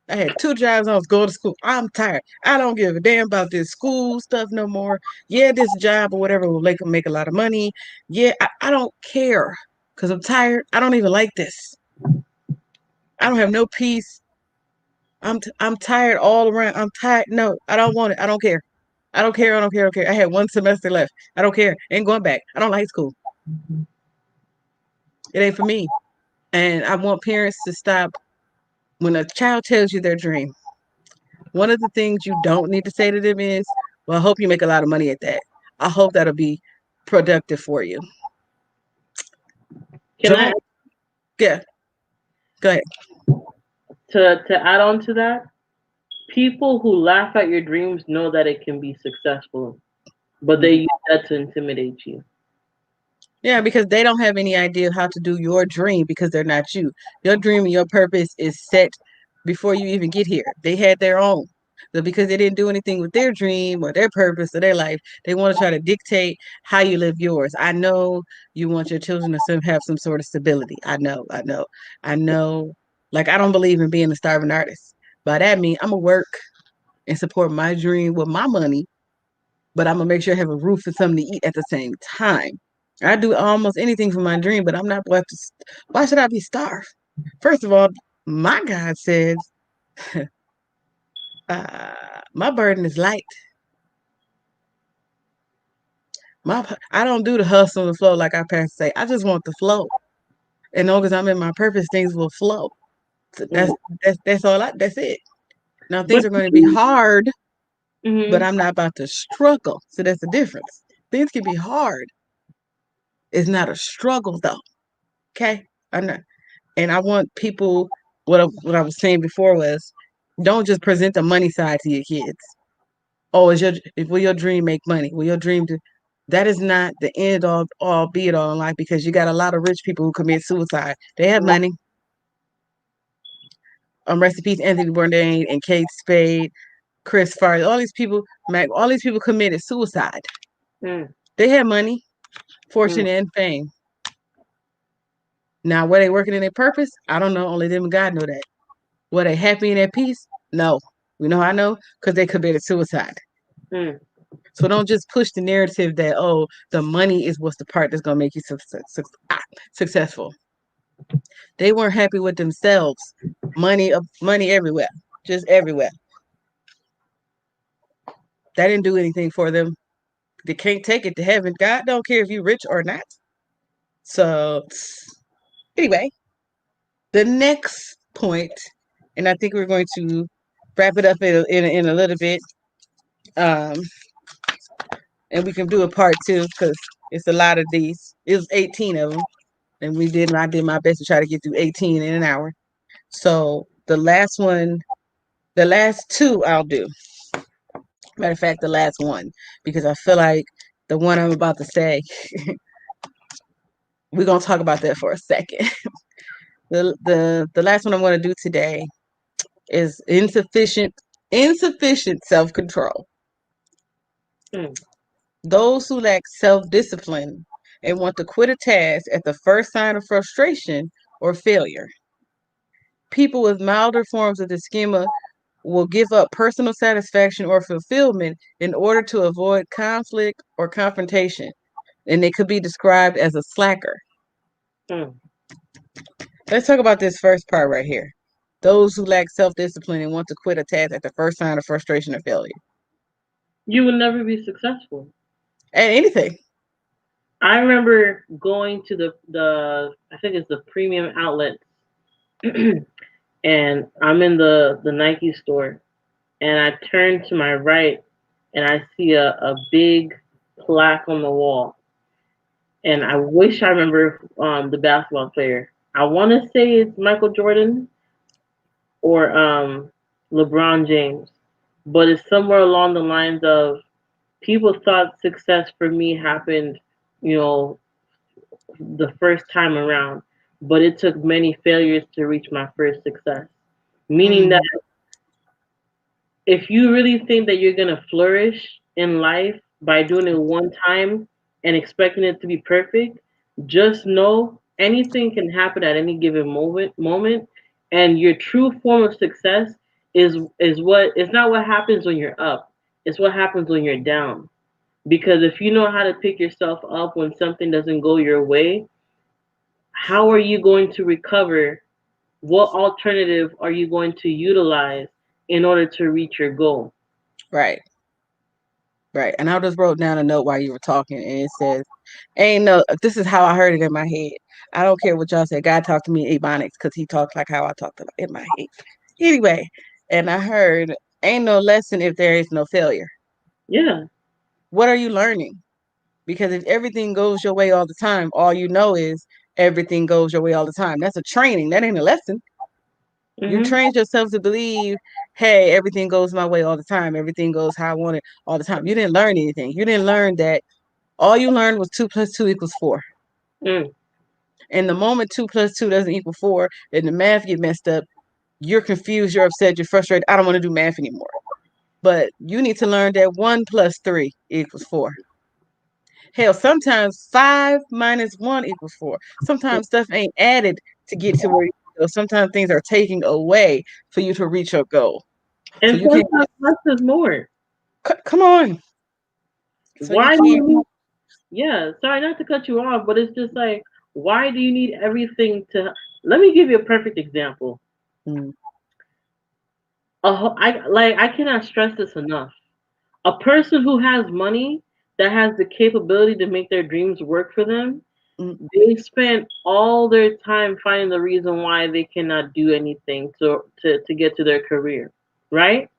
I had two jobs. I was going to school. I'm tired. I don't give a damn about this school stuff no more. Yeah, this job or whatever will make a lot of money. Yeah, I don't care because I'm tired. I don't even like this. I don't have no peace. I'm tired all around. I'm tired. No, I don't want it. I don't care. I don't care. I don't care. I don't care. I had one semester left. I don't care. Ain't going back. I don't like school. It ain't for me. And I want parents to stop when a child tells you their dream. One of the things you don't need to say to them is, well, I hope you make a lot of money at that. I hope that'll be productive for you. can I Don't, yeah, go ahead. to add on to that? People who laugh at your dreams know that it can be successful, but they Mhm. use that to intimidate you. Yeah, because they don't have any idea of how to do your dream because they're not you. Your dream and your purpose is set before you even get here. They had their own. So because they didn't do anything with their dream or their purpose or their life, they want to try to dictate how you live yours. I know you want your children to have some sort of stability. I know. Like I don't believe in being a starving artist. By that means I'm gonna work and support my dream with my money, but I'm gonna make sure I have a roof and something to eat at the same time. I do almost anything for my dream, but I'm not going to. Why should I be starved? First of all, my God says my burden is light. I don't do the hustle and flow like our parents say. I just want the flow, and as long as I'm in my purpose, things will flow. So Mm. that's all. That's it. Now things But are going to be hard, but hmm I'm not about to struggle. So that's the difference. Things can be hard. It's not a struggle though. Okay, I'm not. And I want people. What I was saying before was, don't just present the money side to your kids. Oh, will your dream make money? Will your dream do? That is not the end all be it all in life because you got a lot of rich people who commit suicide. They have money. Rest in peace, Anthony Bourdain and Kate Spade, Chris Farley. All these people committed suicide. mm, They had money, mm. fortune, and fame. Now, were they working in their purpose? I don't know. Only them and God know that. Were they happy in their peace? No. You know how I know? Because they committed suicide. Mm. So don't just push the narrative that, oh, the money is what's the part that's going to make you successful. They weren't happy with themselves. Money everywhere, just everywhere. That didn't do anything for them. They can't take it to heaven. God don't care if you're rich or not. So anyway, the next point, and I think we're going to wrap it up in a little bit, um, and we can do a part two because it's a lot of these. It was 18 of them, and I did my best to try to get through 18 in an hour. So the last one, the last two I'll do. Matter of fact, the last one, because I feel like the one I'm about to say, we're gonna talk about that for a second. The last one I'm gonna do today is insufficient self control. Mm. Those who lack self discipline and want to quit a task at the first sign of frustration or failure. People with milder forms of the schema will give up personal satisfaction or fulfillment in order to avoid conflict or confrontation, and they could be described as a slacker. Mm. Let's talk about this first part right here. Those who lack self discipline and want to quit a task at the first sign of frustration or failure. You will never be successful. At anything. I remember going to the I think it's the premium outlet, and I'm in the Nike store, and I turn to my right, and I see a big plaque on the wall, and I wish I remember the basketball player. I want to say it's Michael Jordan or LeBron James, but it's somewhere along the lines of people thought success for me happened, you know, the first time around, but it took many failures to reach my first success. Meaning that Mm, if you really think that you're gonna flourish in life by doing it one time and expecting it to be perfect, just know anything can happen at any given moment, and your true form of success is what it's not what happens when you're up, it's what happens when you're down. Because if you know how to pick yourself up when something doesn't go your way, how are you going to recover? What alternative are you going to utilize in order to reach your goal? right, right. And I just wrote down a note while you were talking, and it says, "Ain't no." This is how I heard it in my head. I don't care what y'all say. God talked to me in Ebonics because He talks like how I talked in my head. Anyway, and I heard, "Ain't no lesson if there is no failure." Yeah. What are you learning? Because if everything goes your way all the time, all you know is everything goes your way all the time. That's a training. That ain't a lesson. You Mhm. trained yourself to believe, hey, everything goes my way all the time. Everything goes how I want it all the time. You didn't learn anything. You didn't learn that all you learned was 2 plus 2 equals 4. Mm. And the moment 2 plus 2 doesn't equal 4 and the math get messed up, you're confused, you're upset, you're frustrated. I don't want to do math anymore. But you need to learn that 1 plus 3 equals 4. Hell, sometimes 5 minus 1 equals 4. Sometimes stuff ain't added to get to where you go. Sometimes things are taking away for you to reach your goal. So And you can't sometimes less is more. come on. So you Why do can't. you need, yeah, sorry not to cut you off, but it's just like, why do you need everything to, let me give you a perfect example. Mm, I cannot stress this enough. A person who has money that has the capability to make their dreams work for them, mm, they spend all their time finding the reason why they cannot do anything to get to their career, right?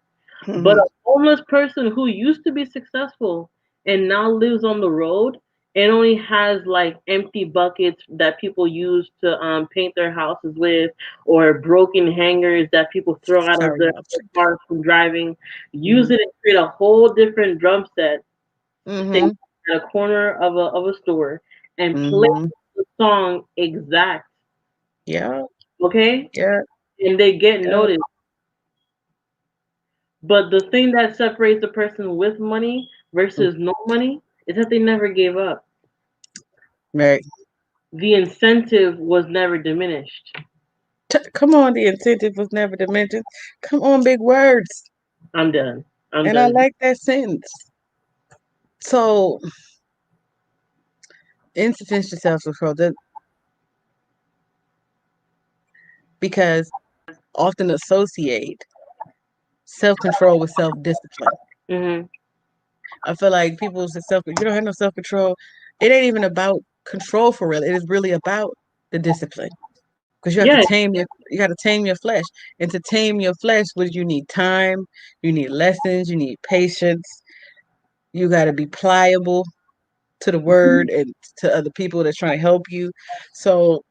But mhm. a homeless person who used to be successful and now lives on the road and only has like empty buckets that people use to paint their houses with, or broken hangers that people throw out of Sorry, their y'all. cars from driving, use Mm, it and create a whole different drum set, stand mhm, at a corner of a store and play mhm. the song exact, Yeah, okay? yeah, And they get yeah. noticed. But the thing that separates the person with money Mm, versus no money is that they never gave up. right. The incentive was never diminished. Come on, the incentive was never dimensioned. Come on, big words. I'm done. I'm And I done. like that sentence. So, insufficient self control, because often associate self control with self discipline. Mhm. I feel like people's self, you don't have no self control. It ain't even about control for real. It is really about the discipline because Yeah. you got to tame your flesh, and to tame your flesh, what do you need? Time. You need lessons. You need patience. You got to be pliable to the word and to other people that's trying to help you. So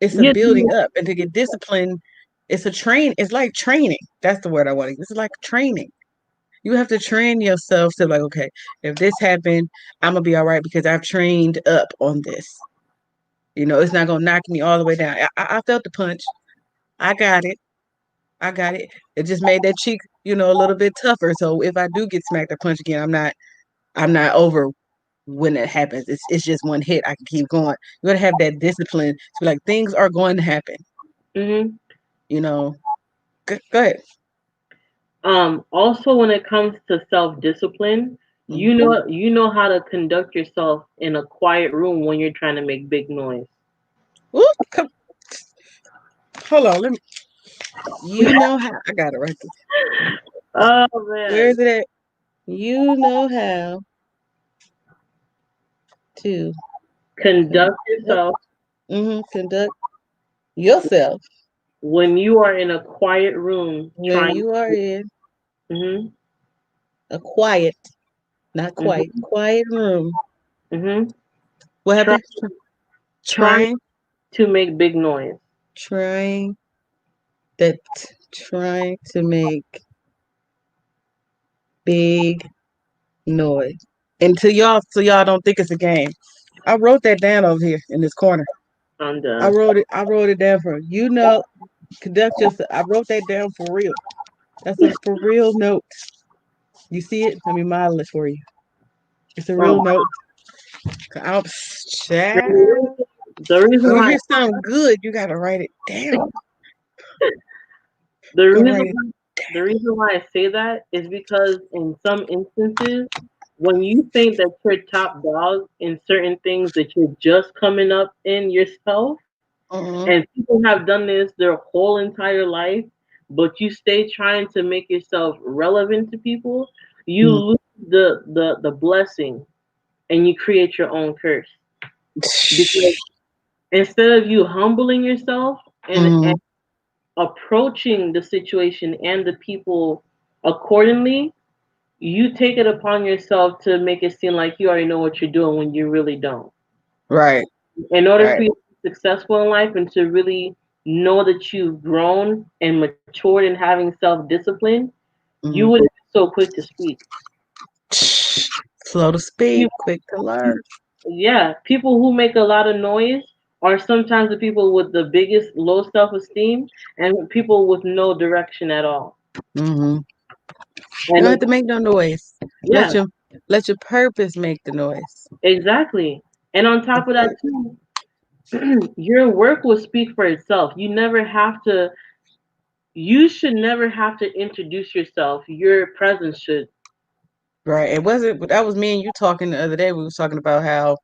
it's a Yeah. building up, and to get disciplined, it's a train. It's like training. That's the word I want to use. It's like training. You have to train yourself to like, okay, if this happened, I'm gonna be all right because I've trained up on this. It's not gonna knock me all the way down. I felt the punch. I got it. I got it. It just made that cheek, a little bit tougher. So if I do get smacked or punched again, I'm not over when it happens. It's just one hit. I can keep going. You gotta have that discipline to be like things are going to happen. Mhm. You know. Go ahead. Also, when it comes to self-discipline, Mhm. you know how to conduct yourself in a quiet room when you're trying to make big noise. Ooh, come, hold on. Let me. You know how I got it right there. Oh Where man. is it at? You know how to Conduct conduct, yourself conduct yourself when you are in a quiet room when trying. you are in Mhm. a quiet, not quite, Mhm. quiet room. Mhm. What Try, happened? trying Trying, to make big noise. trying that, trying to make big noise. And so y'all don't think it's a game. I wrote that down over here in this corner. I'm I done. wrote it. I wrote it down for conduct yourself. I wrote that down for real. That's a for real note. You see it? Let me model it for you. It's a Um, real note. I'm the child. reason, the reason When you why hear something good, you gotta write it down. the Go reason write it. the reason why I say that is because in some instances, when you think that you're top dog in certain things that you're just coming up in yourself, Uh-uh. and people have done this their whole entire life, but you stay trying to make yourself relevant to people, you Mm. lose the blessing and you create your own curse. Because instead of you humbling yourself and Mm. approaching the situation and the people accordingly, you take it upon yourself to make it seem like you already know what you're doing when you really don't. Right. In order Right. for you to be successful in life and to really know that you've grown and matured in having self discipline, you Mm. wouldn't be so quick to speak. Slow to speak, People, quick to learn. yeah, people who make a lot of noise are sometimes the people with the biggest low self esteem and people with no direction at all. Mm-hmm. You don't have And to make no noise. Let yeah, your let your purpose make the noise. exactly. And on top of that too, your work will speak for itself. You should never have to introduce yourself. Your presence should. Right. It wasn't, but that was me and you talking the other day. We was talking about how,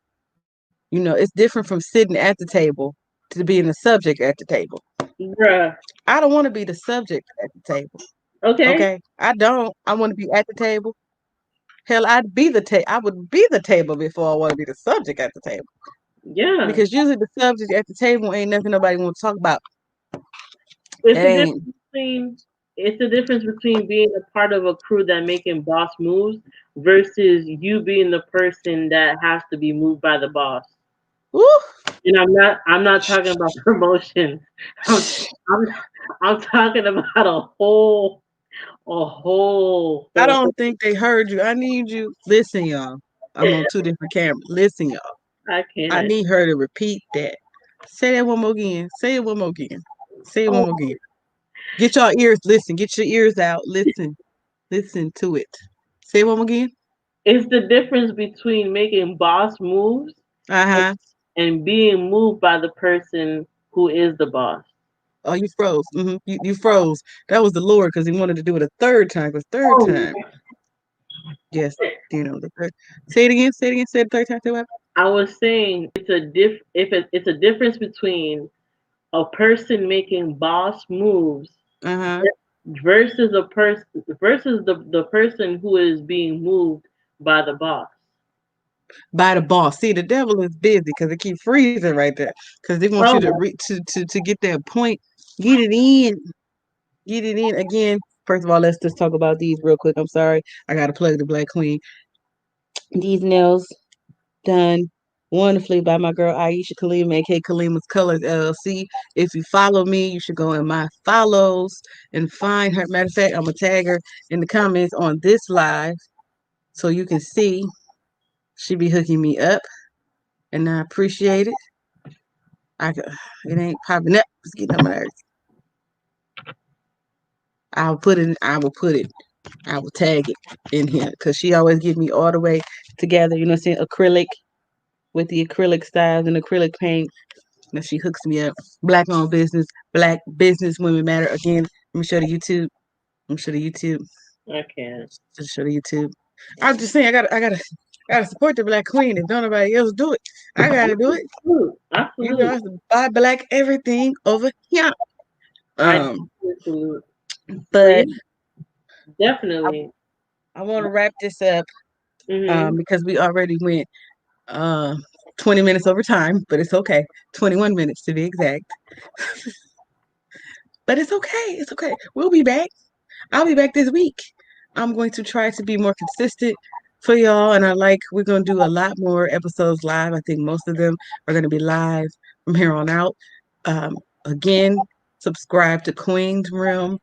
it's different from sitting at the table to being the subject at the table. Bruh. I don't want to be the subject at the table. Okay? Okay. I don't. I want to be at the table. Hell, I would be the table before I want to be the subject at the table. Yeah. Because usually the subject at the table ain't nothing nobody want to talk about. It It's a ain't difference between it's the difference between being a part of a crew that making boss moves versus you being the person that has to be moved by the boss. woo. And I'm not talking about promotion. I'm I'm I'm talking about I a whole. don't think they heard you. I need you. Listen, y'all. I'm on two different cameras. Listen, y'all. I I can't. need her to repeat that. Say that one more again. Say it one more again. Say it one Oh, more again. Get your ears. Listen. Get your ears out. Listen. Listen to it. Say it one more again. it's the difference between making boss moves Uh and, huh. and being moved by the person who is the boss. Oh, you froze. You froze. That was the Lord because he wanted to do it a third time. Because third Oh, time, yes, the third. Say it again. Say it again. Say it the third time. Say what? I was saying it's a difference between a person making boss moves Uh huh. versus the person who is being moved by the boss. By the boss. See, the devil is busy because it keep freezing right there. Because they want you to Oh, to get that point. Get it in. Get it in again. First of all, let's just talk about these real quick. I'm sorry. I gotta plug the Black Queen. These nails done wonderfully by my girl Aisha Kalim, aka Kalima's Colors LLC. If you follow me, you should go in my follows and find her. Matter of fact, I'm gonna tag her in the comments on this live so you can see she be hooking me up, and I appreciate it. It ain't popping up. It's getting on my nerves. I'll put it. I will put it. I will tag it in here because she always get me all the way together. You know what I'm saying? Acrylic with the acrylic styles and acrylic paint. And she hooks me up. Black owned business. Black business women matter. Again, let me show the YouTube. Let me show the YouTube. I can't. Just show the YouTube. I'm just saying. I gotta support the Black Queen. If don't nobody else do it, I gotta do it. You know, I Absolutely. have to buy black everything over here. I Um, absolutely. but I, Definitely. I want to wrap this up Mhm. because we already went uh 20 minutes over time, but it's okay. 21 minutes to be exact. But it's okay. It's okay. We'll be back. I'll be back this week. I'm going to try to be more consistent for y'all, and we're gonna do a lot more episodes live. I think most of them are gonna be live from here on out. Again, subscribe to Queen's Realm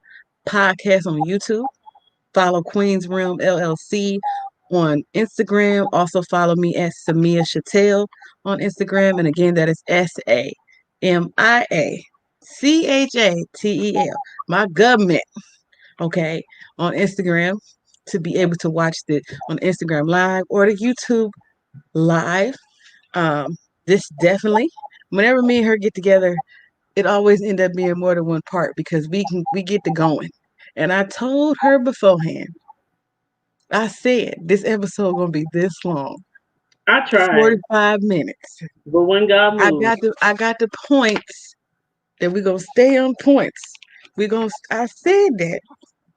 podcast on YouTube. Follow Queen's Realm LLC on Instagram. Also follow me at Samia Chattel on Instagram, and again that is SAMIACHATEL. My government, okay, on Instagram to be able to watch the on Instagram live or the YouTube live. Um, this definitely, whenever me and her get together, it always end up being more than one part because we get to going. And I told her beforehand, I said this episode gonna be this long, I tried, 45 minutes. but when God moves, I got the points that we gonna stay on points. We gonna I said that,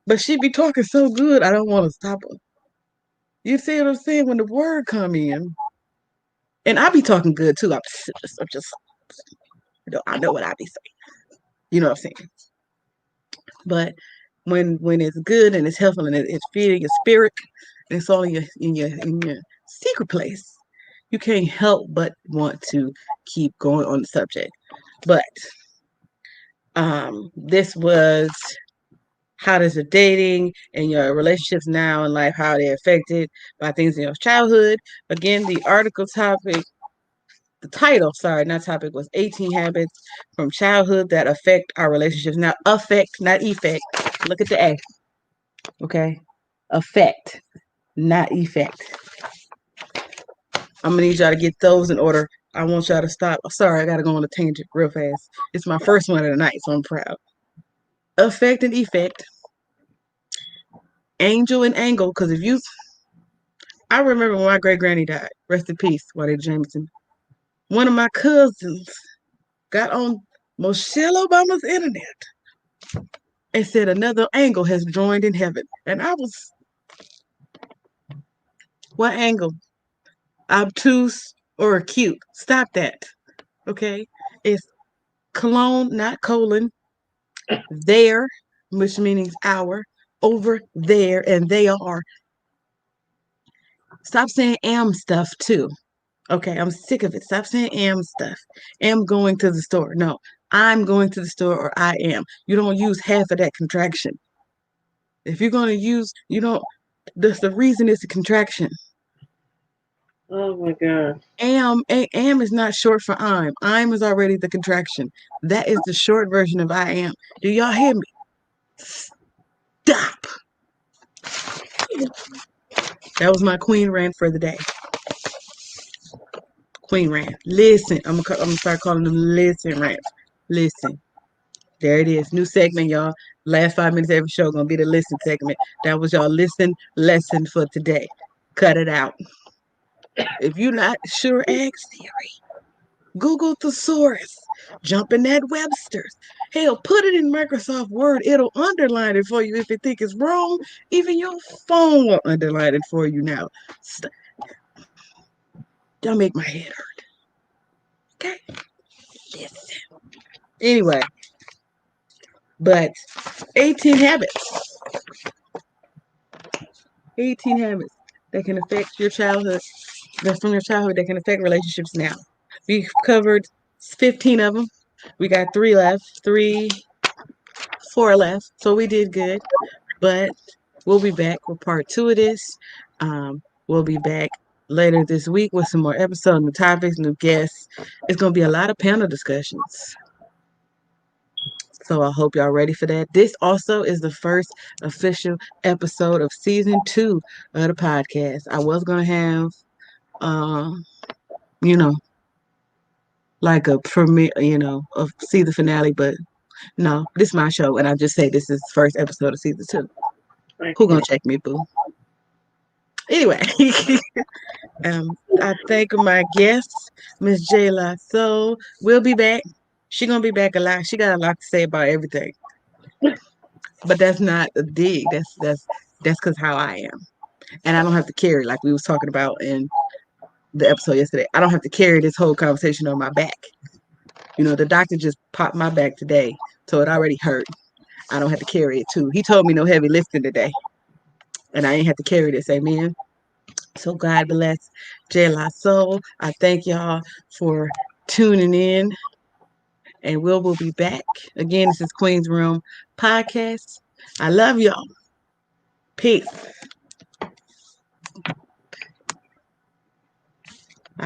but she be talking so good, I don't want to stop her. You see what I'm saying? When the word come in, and I be talking good too. I'm just I know what I be saying. You know what I'm saying? But when it's good and it's helpful and it's feeding your spirit, and it's all in your secret place, you can't help but want to keep going on the subject. But this was how does the dating and your relationships now in life, how they're affected by things in your childhood. Again, the title, sorry, not topic, was 18 habits from childhood that affect our relationships. Now, affect, not effect. Look at the A, okay? Affect, not effect. I'm gonna need y'all to get those in order. I want y'all to stop. Sorry, I gotta go on a tangent real fast. It's my first one of the night, so I'm proud. Affect and effect, angel and angle. Because I remember when my great granny died. Rest in peace, Waddy Jameson. One of my cousins got on Michelle Obama's internet and said another angle has joined in heaven. And I was, what angle? Obtuse or acute? Stop that. Okay? It's cologne, not colon, there, which means our, over there, and they are. Stop saying am stuff too. Okay, I'm sick of it. Stop saying am stuff. Am going to the store. No, I'm going to the store or I am. You don't use half of that contraction. If you're going to use, you don't, that's the reason it's a contraction. oh my God. Am is not short for I'm. I'm is already the contraction. That is the short version of I am. Do y'all hear me? Stop. That was my queen rant for the day. Queen rant. Listen, I'm gonna start calling them listen rants. Listen. There it is. New segment, y'all. Last 5 minutes of every show gonna be the listen segment. That was y'all listen lesson for today. Cut it out. If you're not sure, ask Siri. Google thesaurus. Jump in that Webster's. Hell, put it in Microsoft Word. It'll underline it for you if you think it's wrong. Even your phone will underline it for you now. Don't make my head hurt. Okay? Listen. Anyway, but 18 habits. 18 habits that can affect your childhood, that's from your childhood that can affect relationships now. We covered 15 of them. We got three left, four left. So we did good. But we'll be back with part two of this. We'll be back later this week with some more episodes, new topics, new guests. It's going to be a lot of panel discussions. So I hope y'all ready for that. This also is the first official episode of season 2 of the podcast. I was gonna have, um, you know, like a premiere, of season finale, but no, this is my show, and I just say this is the first episode of season 2. Who gonna Okay. check me, boo? Anyway, I thank my guests, Miss J. So we'll be back. She gonna be back a lot. She got a lot to say about everything. But that's not a dig. That's because how I am, and I don't have to carry like we was talking about in the episode yesterday. I don't have to carry this whole conversation on my back. The doctor just popped my back today, so it already hurt. I don't have to carry it too. He told me no heavy lifting today, and I ain't have to carry this. Amen. So God bless J La Soul. I thank y'all for tuning in, and we'll be back again. This is Queen's Room Podcast. I love y'all. Peace.